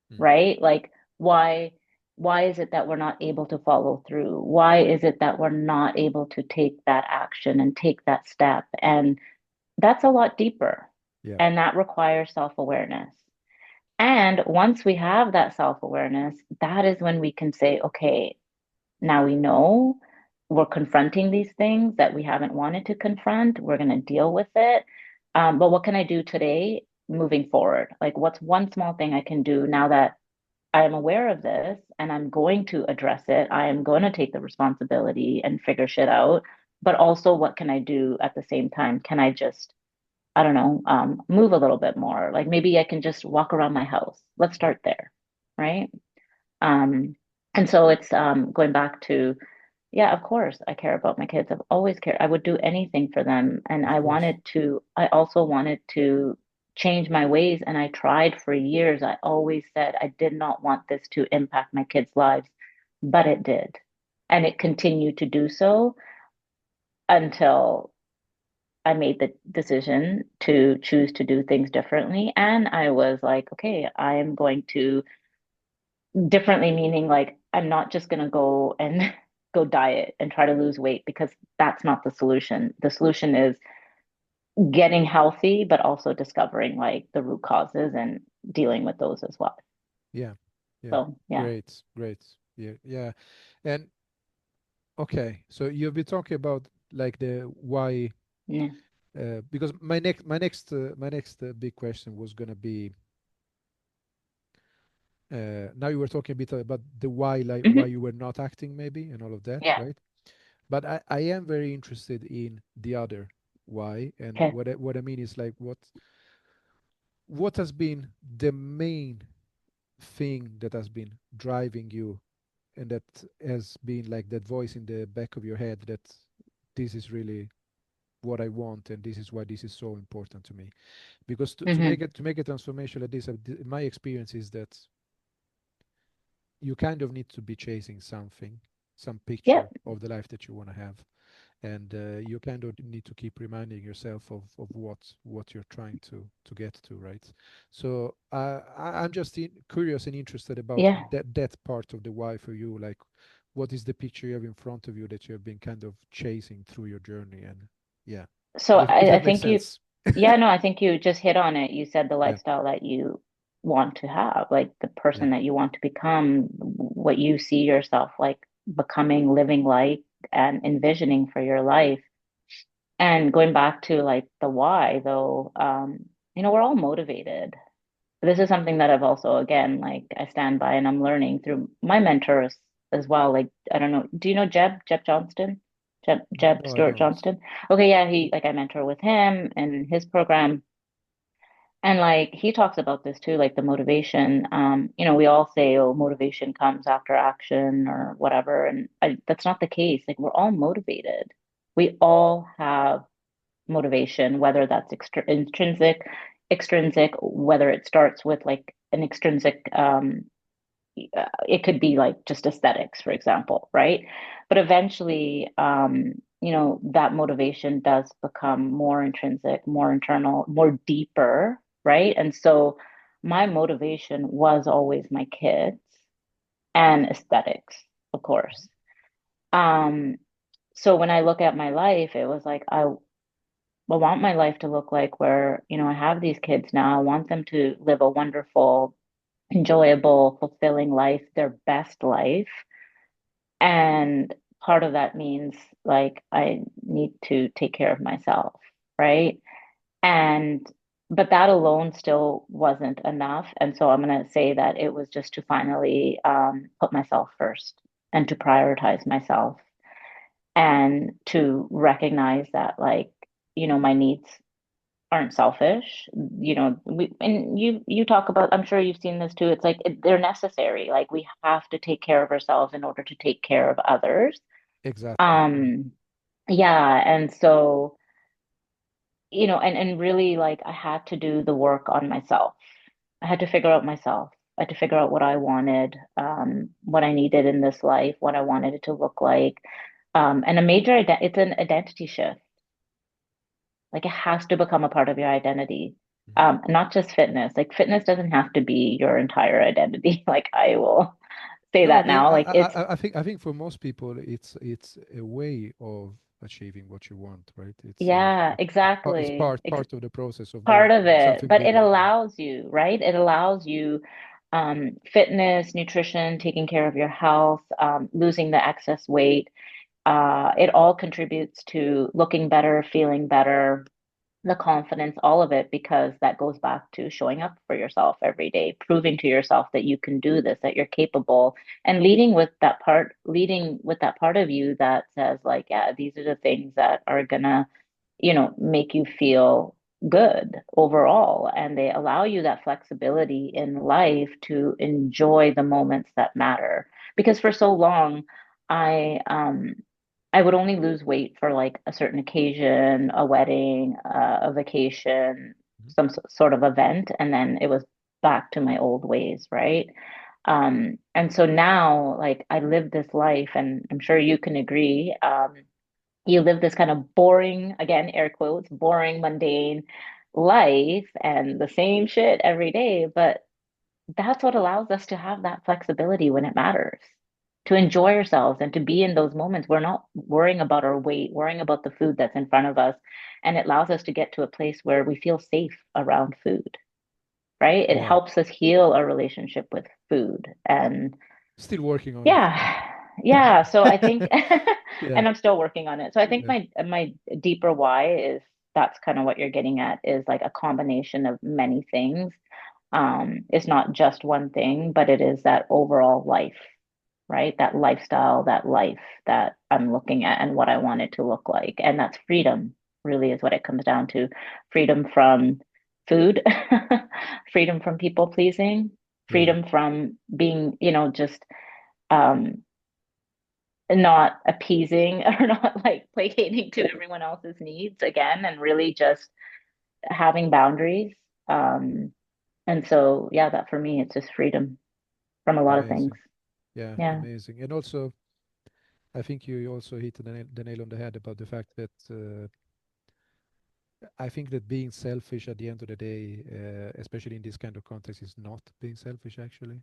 mhm, right? Like, why why is it that we're not able to follow through? Why is it that we're not able to take that action and take that step? And that's a lot deeper. yeah, And that requires self-awareness. And once we have that self-awareness, that is when we can say, okay, now we know we're confronting these things that we haven't wanted to confront. We're going to deal with it. But what can I do today moving forward? Like, what's one small thing I can do now that I am aware of this and I'm going to address it? I am going to take the responsibility and figure shit out. But also, what can I do at the same time? Can I just, I don't know, move a little bit more? Like, maybe I can just walk around my house. Let's yeah, start there. Right. Um, and so it's going back to, yeah, of course, I care about my kids. I've always cared. I would do anything for them. And of course, I also wanted to change my ways. And I tried for years. I always said I did not want this to impact my kids' lives, but it did. And it continued to do so until I made the decision to choose to do things differently. And I was like, okay, I am going to differently, meaning like I'm not just going to go and go diet and try to lose weight because that's not the solution. The solution is getting healthy, but also discovering like the root causes and dealing with those as well. Yeah. Yeah. So, yeah. Great. Great. Yeah. Yeah. And okay, so you've been talking about like the why, Yeah. because my next big question was gonna be, now you were talking a bit about the why, like why Hmm. you were not acting maybe and all of that, Yeah. right? But I am very interested in the other why, and Okay. what I mean is like what has been the main thing that has been driving you, and that has been like that voice in the back of your head that this is really what I want, and this is why this is so important to me. Because Hmm. to make a transformation like this, my experience is that you kind of need to be chasing something, some Yeah. picture of the life that you want to have, and you kind of need to keep reminding yourself of what you're trying to get to, right? So I'm just curious and interested about Yeah. that part of the why for you, like what is the picture you have in front of you that you have been kind of chasing through your journey, and yeah, So if I that makes think you, sense. yeah, no, I think you just hit on it. You said the Yeah, lifestyle that you want to have, like the yeah. person that you want to become, what you see yourself like becoming, living life and envisioning for your life. And going back to like the why, though, we're all motivated. This is something that I've also, again, like I stand by and I'm learning through my mentors as well. Like, I don't know, do you know Jeb Johnston? Jeb No, I Stuart don't. Johnston? Okay, yeah, like I mentor with him and his program. And like he talks about this too, like the motivation. We all say, oh, motivation comes after action or whatever. And that's not the case. Like we're all motivated. We all have motivation, whether that's intrinsic, extrinsic, whether it starts with like an extrinsic, it could be like just aesthetics, for example, right? But eventually, that motivation does become more intrinsic, more internal, more deeper, right? And so my motivation was always my kids and aesthetics, of course. Um, so when I look at my life, it was like I want my life to look like where, I have these kids now. I want them to live a wonderful, enjoyable, fulfilling life, their best life. And part of that means like I need to take care of myself, right? And but that alone still wasn't enough. And so I'm going to say that it was just to finally put myself first and to prioritize myself and to recognize that like, my needs aren't selfish. And you talk about, I'm sure you've seen this too. It's like they're necessary. Like we have to take care of ourselves in order to take care of others. Exactly. Yeah. Um, yeah, and so, and really like I had to do the work on myself. I had to figure out myself. I had to figure out what I wanted, what I needed in this life, what I wanted it to look like. And it's an identity shift. Like it has to become a part of your identity. Mhm. Not just fitness. Like fitness doesn't have to be your entire identity. Like I will say No, I that mean, now. Like it's I think for most people, it's a way of achieving what you want, right? yeah, It's exactly. part of the process of Part doing of it, something but it bigger. allows you, right? It allows you fitness, nutrition, taking care of your health, losing the excess weight. It all contributes to looking better, feeling better, the confidence, all of it, because that goes back to showing up for yourself every day, proving to yourself that you can do this, that you're capable, and leading with that part of you that says, like, yeah, these are the things that are gonna, make you feel good overall. And they allow you that flexibility in life to enjoy the moments that matter. Because for so long, I um I would only lose weight for like a certain occasion, a wedding, a vacation, Mhm. some sort of event, and then it was back to my old ways, right? And so now, like, I live this life, and I'm sure you can agree. you live this kind of boring, again, air quotes, boring, mundane life and the same shit every day. But that's what allows us to have that flexibility when it matters, to enjoy ourselves and to be in those moments. We're not worrying about our weight, worrying about the food that's in front of us. And it allows us to get to a place where we feel safe around food, right? It Yeah, helps us heal our relationship with food. And still working on it. yeah, yeah. So I think, Yeah, and I'm still working on it. So I think yeah, my deeper why is that's kind of what you're getting at is like a combination of many things. It's not just one thing, but it is that overall life, right? That lifestyle, that life that I'm looking at and what I want it to look like. And that's freedom, really, is what it comes down to. Freedom from food, freedom from people pleasing, yeah, freedom from being, just um, not appeasing or not like placating to everyone else's needs again, and really just having boundaries. Um, and so, yeah, that for me, it's just freedom from a lot of things. amazing. Yeah, Yeah. amazing. And also, I think you also hit the nail on the head about the fact that I think that being selfish at the end of the day, especially in this kind of context, is not being selfish actually,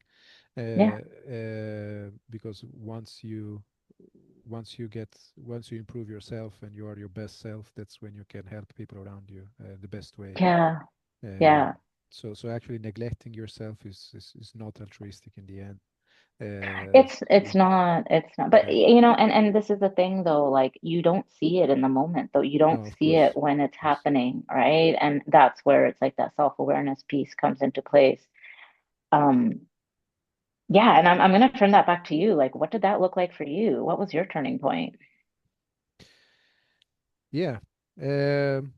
Yeah. because once you improve yourself and you are your best self, that's when you can help people around you the best way. Yeah. Um, Yeah. so actually neglecting yourself is not altruistic in the end. It's So not, but yeah, and this is the thing though, like you don't see it in the moment though. You don't no, of see it course, when it's of course. happening, right? And that's where it's like that self-awareness piece comes into place. Um, yeah, and I'm gonna turn that back to you. Like, what did that look like for you? What was your turning point? Yeah. Um,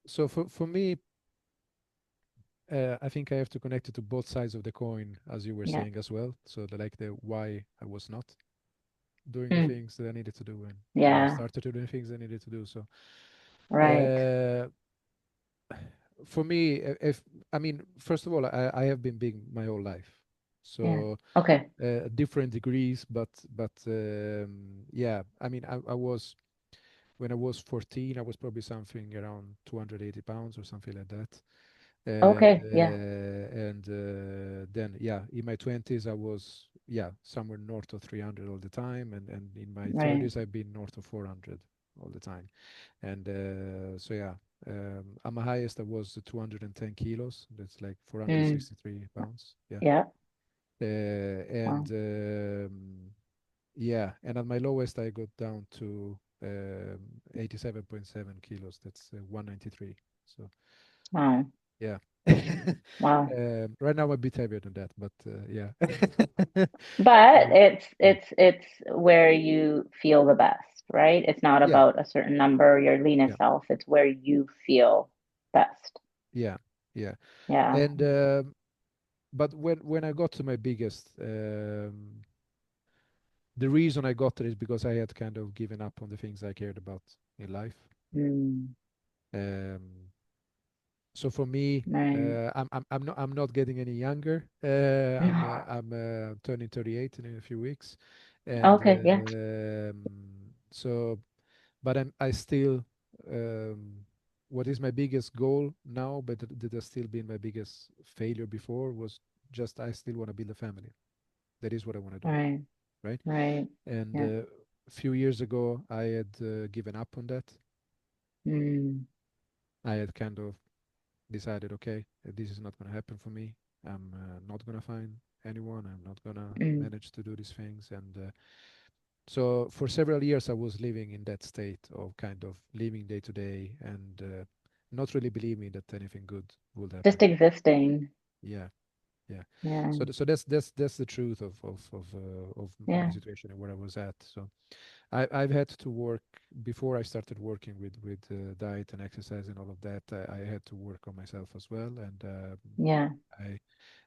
so for me, I think I have to connect it to both sides of the coin, as you were Yeah. saying as well. So like the why I was not doing the Mm, things that I needed to do, and why I yeah. started to do the things I needed to do. So Right. uh, for me, if I mean, first of all, I have been big my whole life, Yeah. so Okay. different degrees, but yeah, I mean, I was when I was 14, I was probably something around 280 pounds or something like that. Okay. Yeah. And then yeah, in my 20s I was yeah somewhere north of 300 all the time, and in my Right. 30s I've been north of 400 all the time. And so yeah, at my highest I was 210 kilos. That's like Mm, 463 pounds. Yeah. yeah. And Wow. yeah, and at my lowest I got down to 87.7 kilos. That's 193. So Wow. yeah. Wow. Right now I'm a bit heavier than that, but yeah. But Uh, it's yeah, it's it's where you feel the best, right? It's not yeah, about a certain number, your yeah, leanest self. It's where you feel best. yeah, yeah. Yeah. And but when I got to my biggest, the reason I got there is because I had kind of given up on the things I cared about in life. Mm, Um, so for me, right. I'm not getting any younger. I'm turning 38 in a few weeks, and Okay, yeah. so but I still what is my biggest goal now, but that has still been my biggest failure before, was just I still want to build a family. That is what I want to do, Right. right? Right. And Yeah. a few years ago, I had given up on that. Mm, I had kind of decided, okay, this is not going to happen for me. I'm not going to find anyone. I'm not going to mm. manage to do these things. And so for several years, I was living in that state of kind of living day to day and not really believing that anything good would Just happen. existing. Yeah, yeah. Yeah. So so that's the truth of the Yeah. situation and where I was at. So I've had to work before I started working with diet and exercise and all of that. I had to work on myself as well, and Yeah. I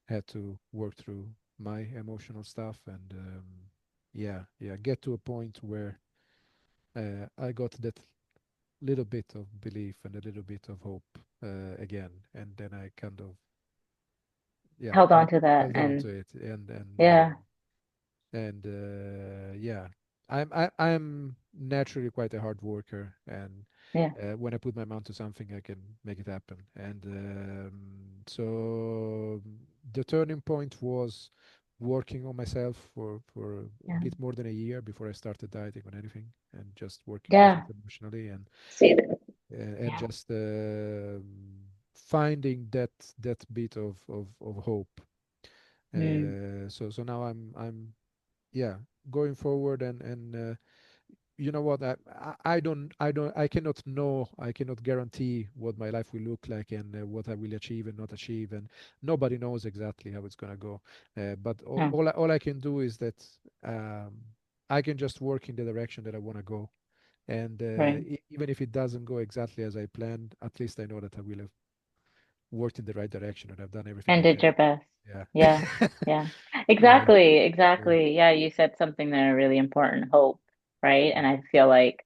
had to work through my emotional stuff and yeah, get to a point where I got that little bit of belief and a little bit of hope again, and then I kind of yeah Held on to that held on and to it yeah. and yeah. I'm naturally quite a hard worker, and Yeah. when I put my mind to something, I can make it happen. And so the turning point was working on myself for a Yeah. bit more than a year before I started dieting on anything, and just working on Yeah. myself emotionally, See that. and Yeah. just finding that bit of hope. Mm. So now I'm yeah, going forward, and you know what, I cannot know, I cannot guarantee what my life will look like, and what I will achieve and not achieve, and nobody knows exactly how it's going to go, but Yeah. all I can do is that um, I can just work in the direction that I want to go, and Right. even if it doesn't go exactly as I planned, at least I know that I will have worked in the right direction and I've done everything And I did can. your best. Yeah. Yeah. Yeah. uh, Exactly. yeah. Exactly. Yeah. You said something there really important, hope, right? And I feel like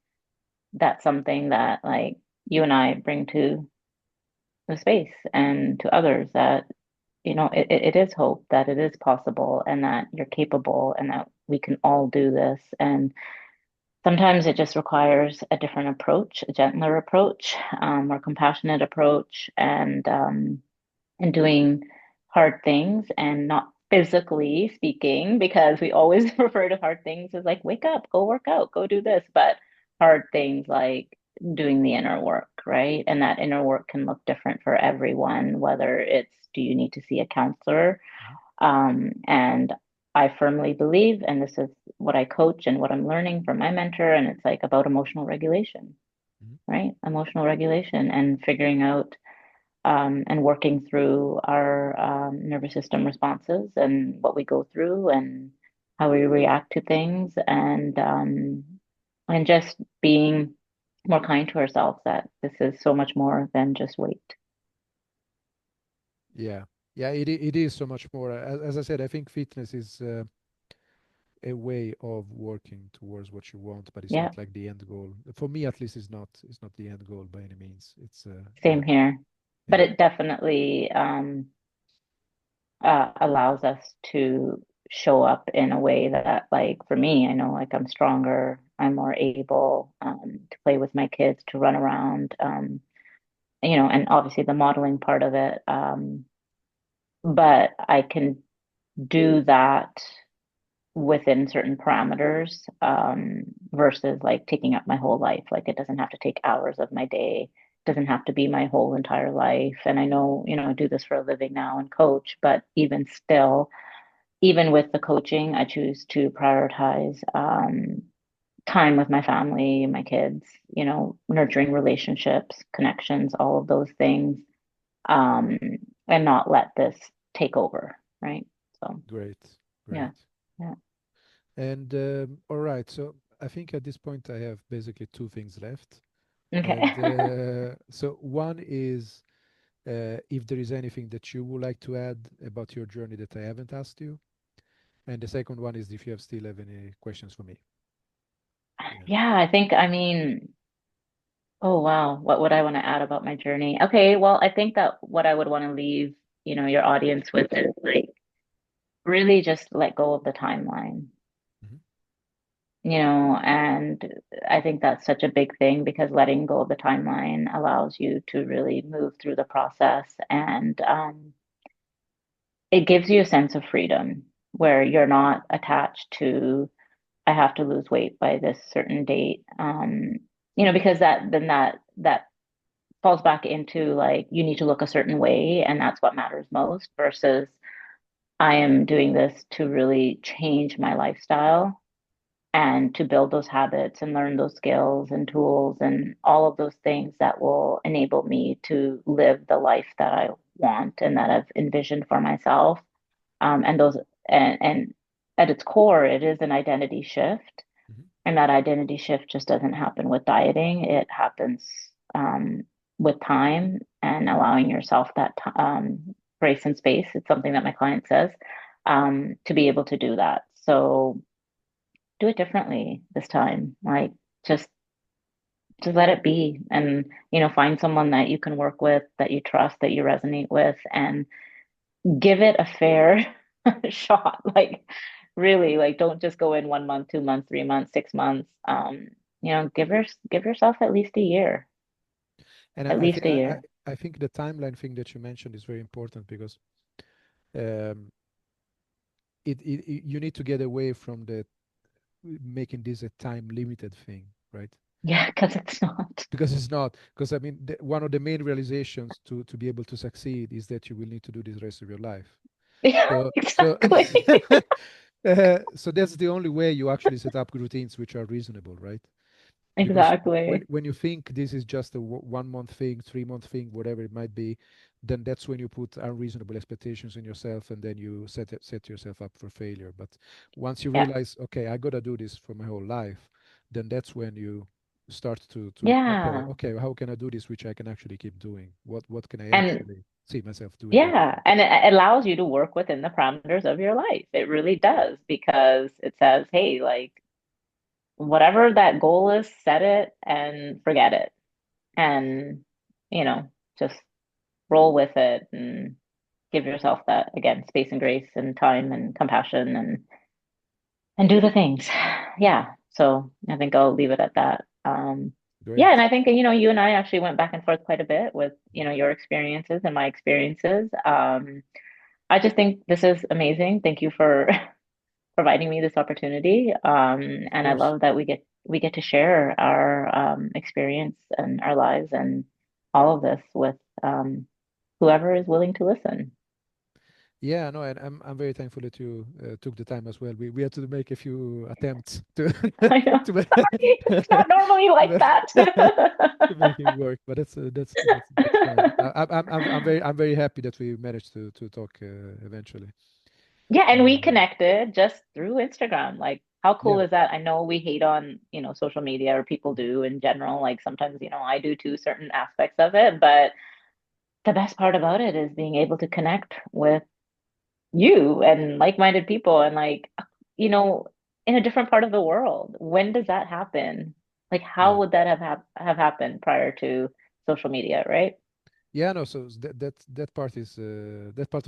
that's something that like you and I bring to the space and to others that, it is hope that it is possible and that you're capable and that we can all do this. And sometimes it just requires a different approach, a gentler approach, more compassionate approach, and doing hard things and not physically speaking, because we always refer to hard things as like, wake up, go work out, go do this. But hard things like doing the inner work, right? And that inner work can look different for everyone, whether it's do you need to see a counselor? Mhm. And I firmly believe, and this is what I coach and what I'm learning from my mentor, and it's like about emotional regulation, Mhm. right? Emotional regulation and figuring out and working through our nervous system responses and what we go through and how we react to things, and just being more kind to ourselves that this is so much more than just weight. Yeah, yeah, it is so much more. As I said, I think fitness is a way of working towards what you want, but it's Yeah, not like the end goal. For me, at least, it's not the end goal by any means. It's same yeah, here. But yeah. it definitely allows us to show up in a way that, like, for me, I know like I'm stronger, I'm more able to play with my kids, to run around, and obviously the modeling part of it. But I can do that within certain parameters, versus like taking up my whole life. Like it doesn't have to take hours of my day, doesn't have to be my whole entire life. And I know, I do this for a living now and coach, but even still, even with the coaching, I choose to prioritize time with my family, my kids, nurturing relationships, connections, all of those things, um, and not let this take over, right? So, Great, yeah, great. yeah. And all right, so I think at this point I have basically two things left. Okay. And so one is if there is anything that you would like to add about your journey that I haven't asked you. And the second one is if you still have any questions for me. Yeah. Yeah, I mean, oh wow, what would I want to add about my journey? Okay, well, I think that what I would want to leave, your audience with is like really just let go of the timeline. Mhm. And I think that's such a big thing because letting go of the timeline allows you to really move through the process, and it gives you a sense of freedom where you're not attached to, I have to lose weight by this certain date. Because that falls back into like you need to look a certain way and that's what matters most versus I am doing this to really change my lifestyle and to build those habits and learn those skills and tools and all of those things that will enable me to live the life that I want and that I've envisioned for myself. And those and at its core, it is an identity shift. Mhm. And that identity shift just doesn't happen with dieting. It happens with time and allowing yourself that grace and space. It's something that my client says, to be able to do that. So do it differently this time. Like just just let it be, and find someone that you can work with, that you trust, that you resonate with, and give it a fair shot. Like Really, like don't just go in 1 month, 2 months, 3 months, 6 months. Give yourself at least a year. And At least a year. I think the timeline thing that you mentioned is very important because um, you need to get away from the making this a time limited thing, right? Yeah, because it's not. Because it's not. Because I mean, one of the main realizations to be able to succeed is that you will need to do this the rest of your life. Yeah, So exactly. so that's the only way you actually set up routines which are reasonable, right? Because Exactly. when you think this is just a 1 month thing, 3 month thing, whatever it might be, then that's when you put unreasonable expectations in yourself, and then you set yourself up for failure. But once you Yeah. realize, okay, I gotta do this for my whole life, then that's when you start to okay, Yeah. okay, how can I do this which I can actually keep doing? What can I And actually see myself doing every yeah, day? and it allows you to work within the parameters of your life. It really does because it says, hey, like whatever that goal is, set it and forget it. And, you know, just roll with it and give yourself that again, space and grace and time and compassion and do the things. Yeah. So I think I'll leave it at that. Yeah, and Great. I think you and I actually went back and forth quite a bit with your experiences and my experiences. I just think this is amazing. Thank you for providing me this opportunity. Of And I course. love that we get to share our experience and our lives and all of this with whoever is willing to listen. Yeah, no, and I'm very thankful that you took the time as well. We had to make a few attempts to I know. to It's not normally to like make, that. to make it work, but that's fine. I'm very happy that we managed to talk eventually. Yeah, and we Um, connected just through Instagram. Like, how cool yeah, is that? I know we hate on, social media or people do in general. Like sometimes, I do too, certain aspects of it, but the best part about it is being able to connect with you and like-minded people and like, you know, in a different part of the world. When does that happen? Like, how yeah. would that have happened prior to social media, right? Yeah, no. So that part of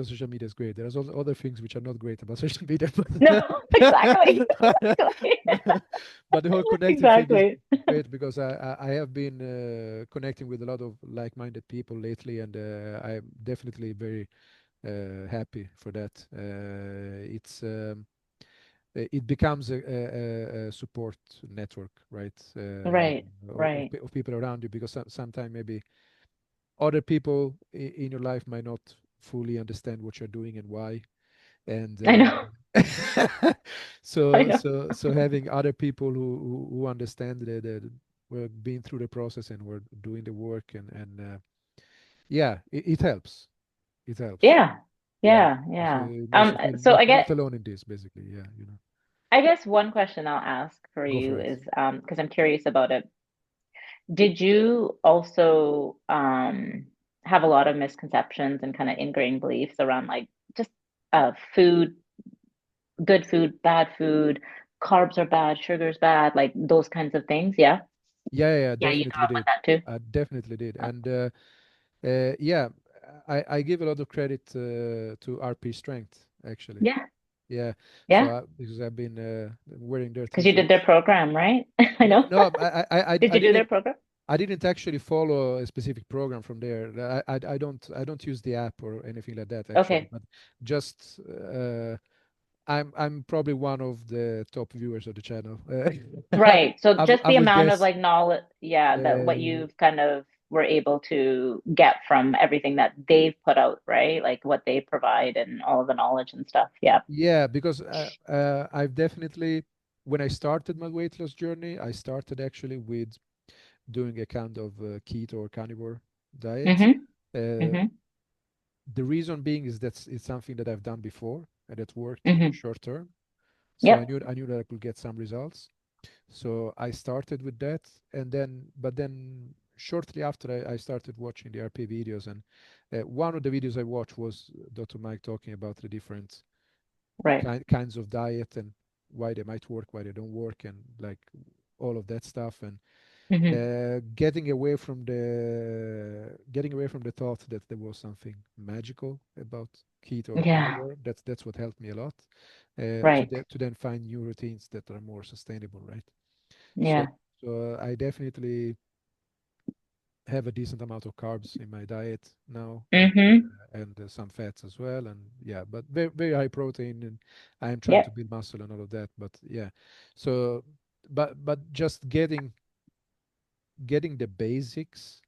social media is great. There's also other things which are not great about social media, No, but exactly. Exactly. but the whole connecting thing is Exactly. great because I have been connecting with a lot of like-minded people lately, and I'm definitely very happy for that. It becomes a support network, right? Right, right. Of people around you, because sometimes maybe other people in your life might not fully understand what you're doing and why, and I know. I know. so having other people who understand that we're being through the process and we're doing the work, and yeah, it helps. It helps. Yeah. Yeah, Yeah, because yeah. it makes you feel So not alone in this, basically. Yeah, I guess one question I'll ask for go you for it. is because I'm curious about it. Did you also have a lot of misconceptions and kind of ingrained beliefs around like just food, good food, bad food, carbs are bad, sugar's bad, like those kinds of things? Yeah. Yeah, yeah, Yeah, you grew definitely up with did. that too. I definitely did, and yeah, I give a lot of credit to RP Strength, actually. Yeah. Yeah, so Yeah. because I've been wearing their Because you did their t-shirts. program, right? I No, know. no, Did I you do their didn't. program? I didn't actually follow a specific program from there. I don't use the app or anything like that, actually. Okay. But just I'm probably one of the top viewers of the channel. Right. So just I the would amount of guess. like knowledge, yeah, that what Uh, you've kind of were able to get from everything that they've put out, right? Like what they provide and all of the knowledge and stuff. Yeah. yeah, because I've definitely, when I started my weight loss journey, I started actually with doing a kind of keto or carnivore diet. Mm-hmm. Uh, Mm-hmm. the reason being is that it's something that I've done before and it worked Mm-hmm. short term. So Yep. I knew that I could get some results. So I started with that, and then shortly after I started watching the RP videos, and one of the videos I watched was Dr. Mike talking about the different Right. kinds of diet and why they might work, why they don't work, and like all of that stuff, and Mm-hmm. getting away from the thought that there was something magical about keto or Yeah. carnivore. That's what helped me a lot. Right. To then find new routines that are more sustainable, right? So Yeah. I definitely have a decent amount of carbs in my diet now, Mm-hmm. and some fats as well, and yeah, but very high protein, and I am trying to Yep. build muscle and all of that. But yeah, so but just getting the basics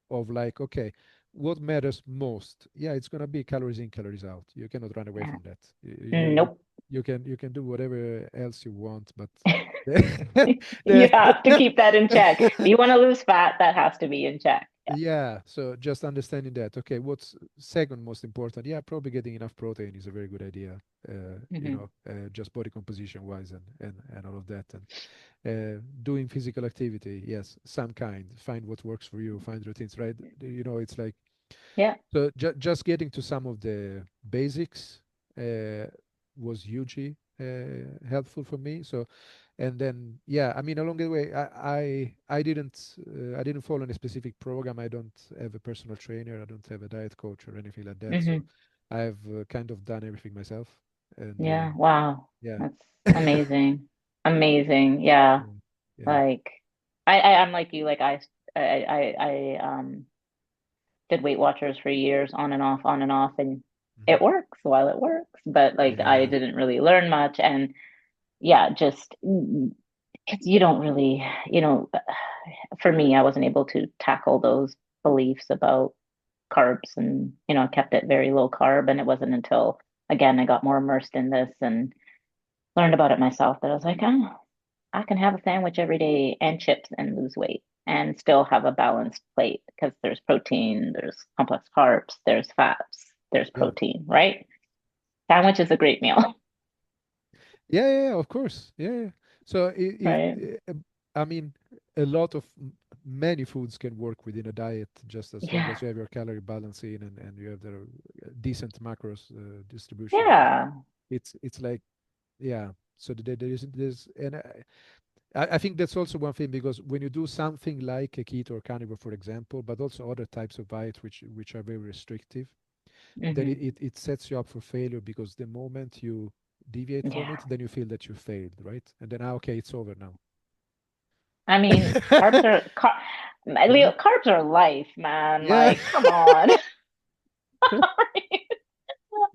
of like, okay, what matters most? Yeah, it's gonna be calories in, calories out. You cannot run away Yeah. from that. Nope. You can do whatever else you want, but You the, have to keep that in check. If you want to lose fat, that has to be in check. yeah, so just understanding that, okay, what's second most important? Yeah, probably getting enough protein is a very good idea. Hmm. Just body composition wise, and all of that, and doing physical activity, yes, some kind. Find what works for you. Find routines, right? It's like, Yeah. so just getting to some of the basics uh, was hugely helpful for me. So, and then yeah, I mean, along the way, I didn't follow any specific program. I don't have a personal trainer. I don't have a diet coach or anything like that. So Hmm. I've kind of done everything myself, and Yeah. Wow. yeah. That's amazing. Amazing. Yeah. Yeah, yeah. Like I'm like you. Like I did Weight Watchers for years, on and off, and Mhm. it works while it works. But like I Yeah, didn't really learn much, and yeah, just because you don't really, you know, for me, I wasn't able to tackle those beliefs about carbs, and I kept it very low carb, and it wasn't until again I got more immersed in this and learned about it myself that I was like, oh, I can have a sandwich every day and chips and lose weight and still have a balanced plate because there's protein, there's complex carbs, there's fats, there's yeah. protein, right? Sandwich is a great meal, Yeah, of course. Yeah. So right? I mean, a lot of many foods can work within a diet just as long Yeah. as you have your calorie balance in, and you have the decent macros distribution. Yeah. It's like, yeah. So there's and I think that's also one thing, because when you do something like a keto or carnivore, for example, but also other types of diet which are very restrictive, then Hmm. it sets you up for failure, because the moment you deviate from Yeah. it, then you feel that you failed, right? And then, okay, it's over now. I mean, Leo, Right? carbs are life, man. Yeah. Like, come on. I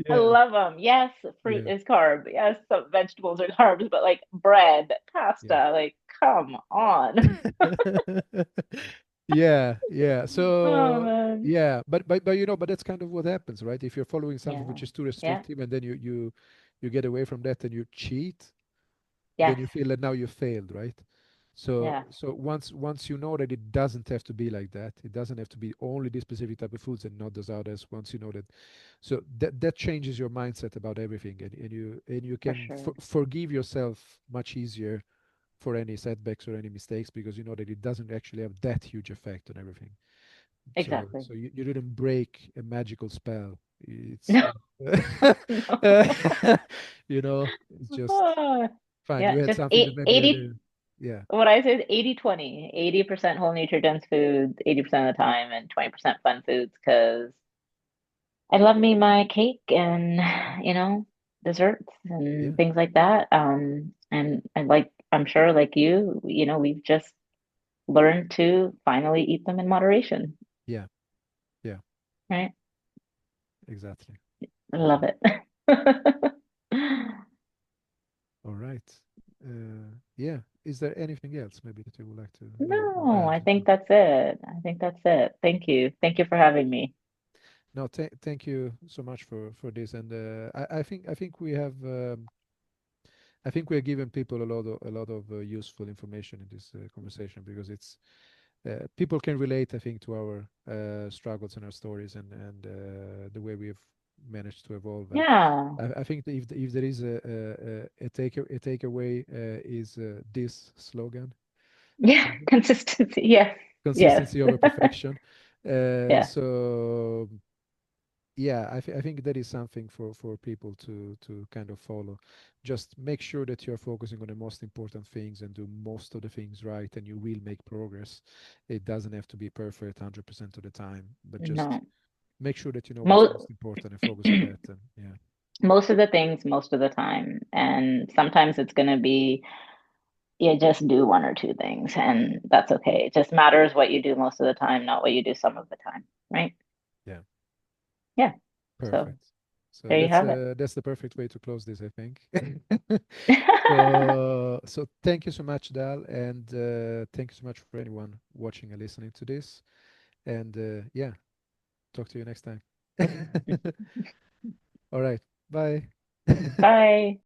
Yeah. love them. Yes, fruit Yeah. is carb. Yes, some vegetables are carbs, but like bread, Yeah. pasta, like, come on. Yeah. Oh So man. yeah, but but that's kind of what happens, right? If you're following something Yeah. which is too Yeah. restrictive, and then you get away from that and you cheat, then Yes. you feel that now you failed, right? So Yeah. once you know that it doesn't have to be like that, it doesn't have to be only this specific type of foods and not those others. Once you know that, so that changes your mindset about everything, and you For can sure. forgive yourself much easier for any setbacks or any mistakes, because you know that it doesn't actually have that huge effect on everything. So Exactly. you didn't break a magical spell. It's No, no. it's just Ah, fine. You yeah, had just something that eight, maybe had 80. a, yeah. What I say is 80/20. 80% whole nutrient foods, 80% of the time, and 20% fun foods because I love me my cake and, you know, desserts and Yeah, things like that. And I'm sure like we've just learned to finally eat them in moderation, yeah, yeah, right? exactly, I love exactly. it. All right. Yeah. Is there anything else maybe that you would like to or No, add? I think that's it. I think that's it. Thank you. Thank you for having me. No, thank you so much for this, and I think we have I think we are giving people a lot of useful information in this conversation, because it's people can relate, I think, to our struggles and our stories, and the way we've managed to evolve. And Yeah. I think that if there is a takeaway is this slogan: Yeah. con- Consistency. Yes. Yes. consistency over perfection. Yeah. So yeah, I think that is something for people to kind of follow. Just make sure that you're focusing on the most important things and do most of the things right, and you will make progress. It doesn't have to be perfect 100% of the time, but just No. make sure that you know what's Most most important and focus on that. And yeah, most of the things, most of the time, and sometimes it's going to be you just do one or two things, and that's okay. It just matters what you do most of the time, not what you do some of the time, right? yeah, Yeah. So perfect. So there you have it. that's the perfect way to close this, I think. So thank you so much, Dal, and thank you so much for anyone watching and listening to this. And yeah, talk to you next time. All right, bye. Bye.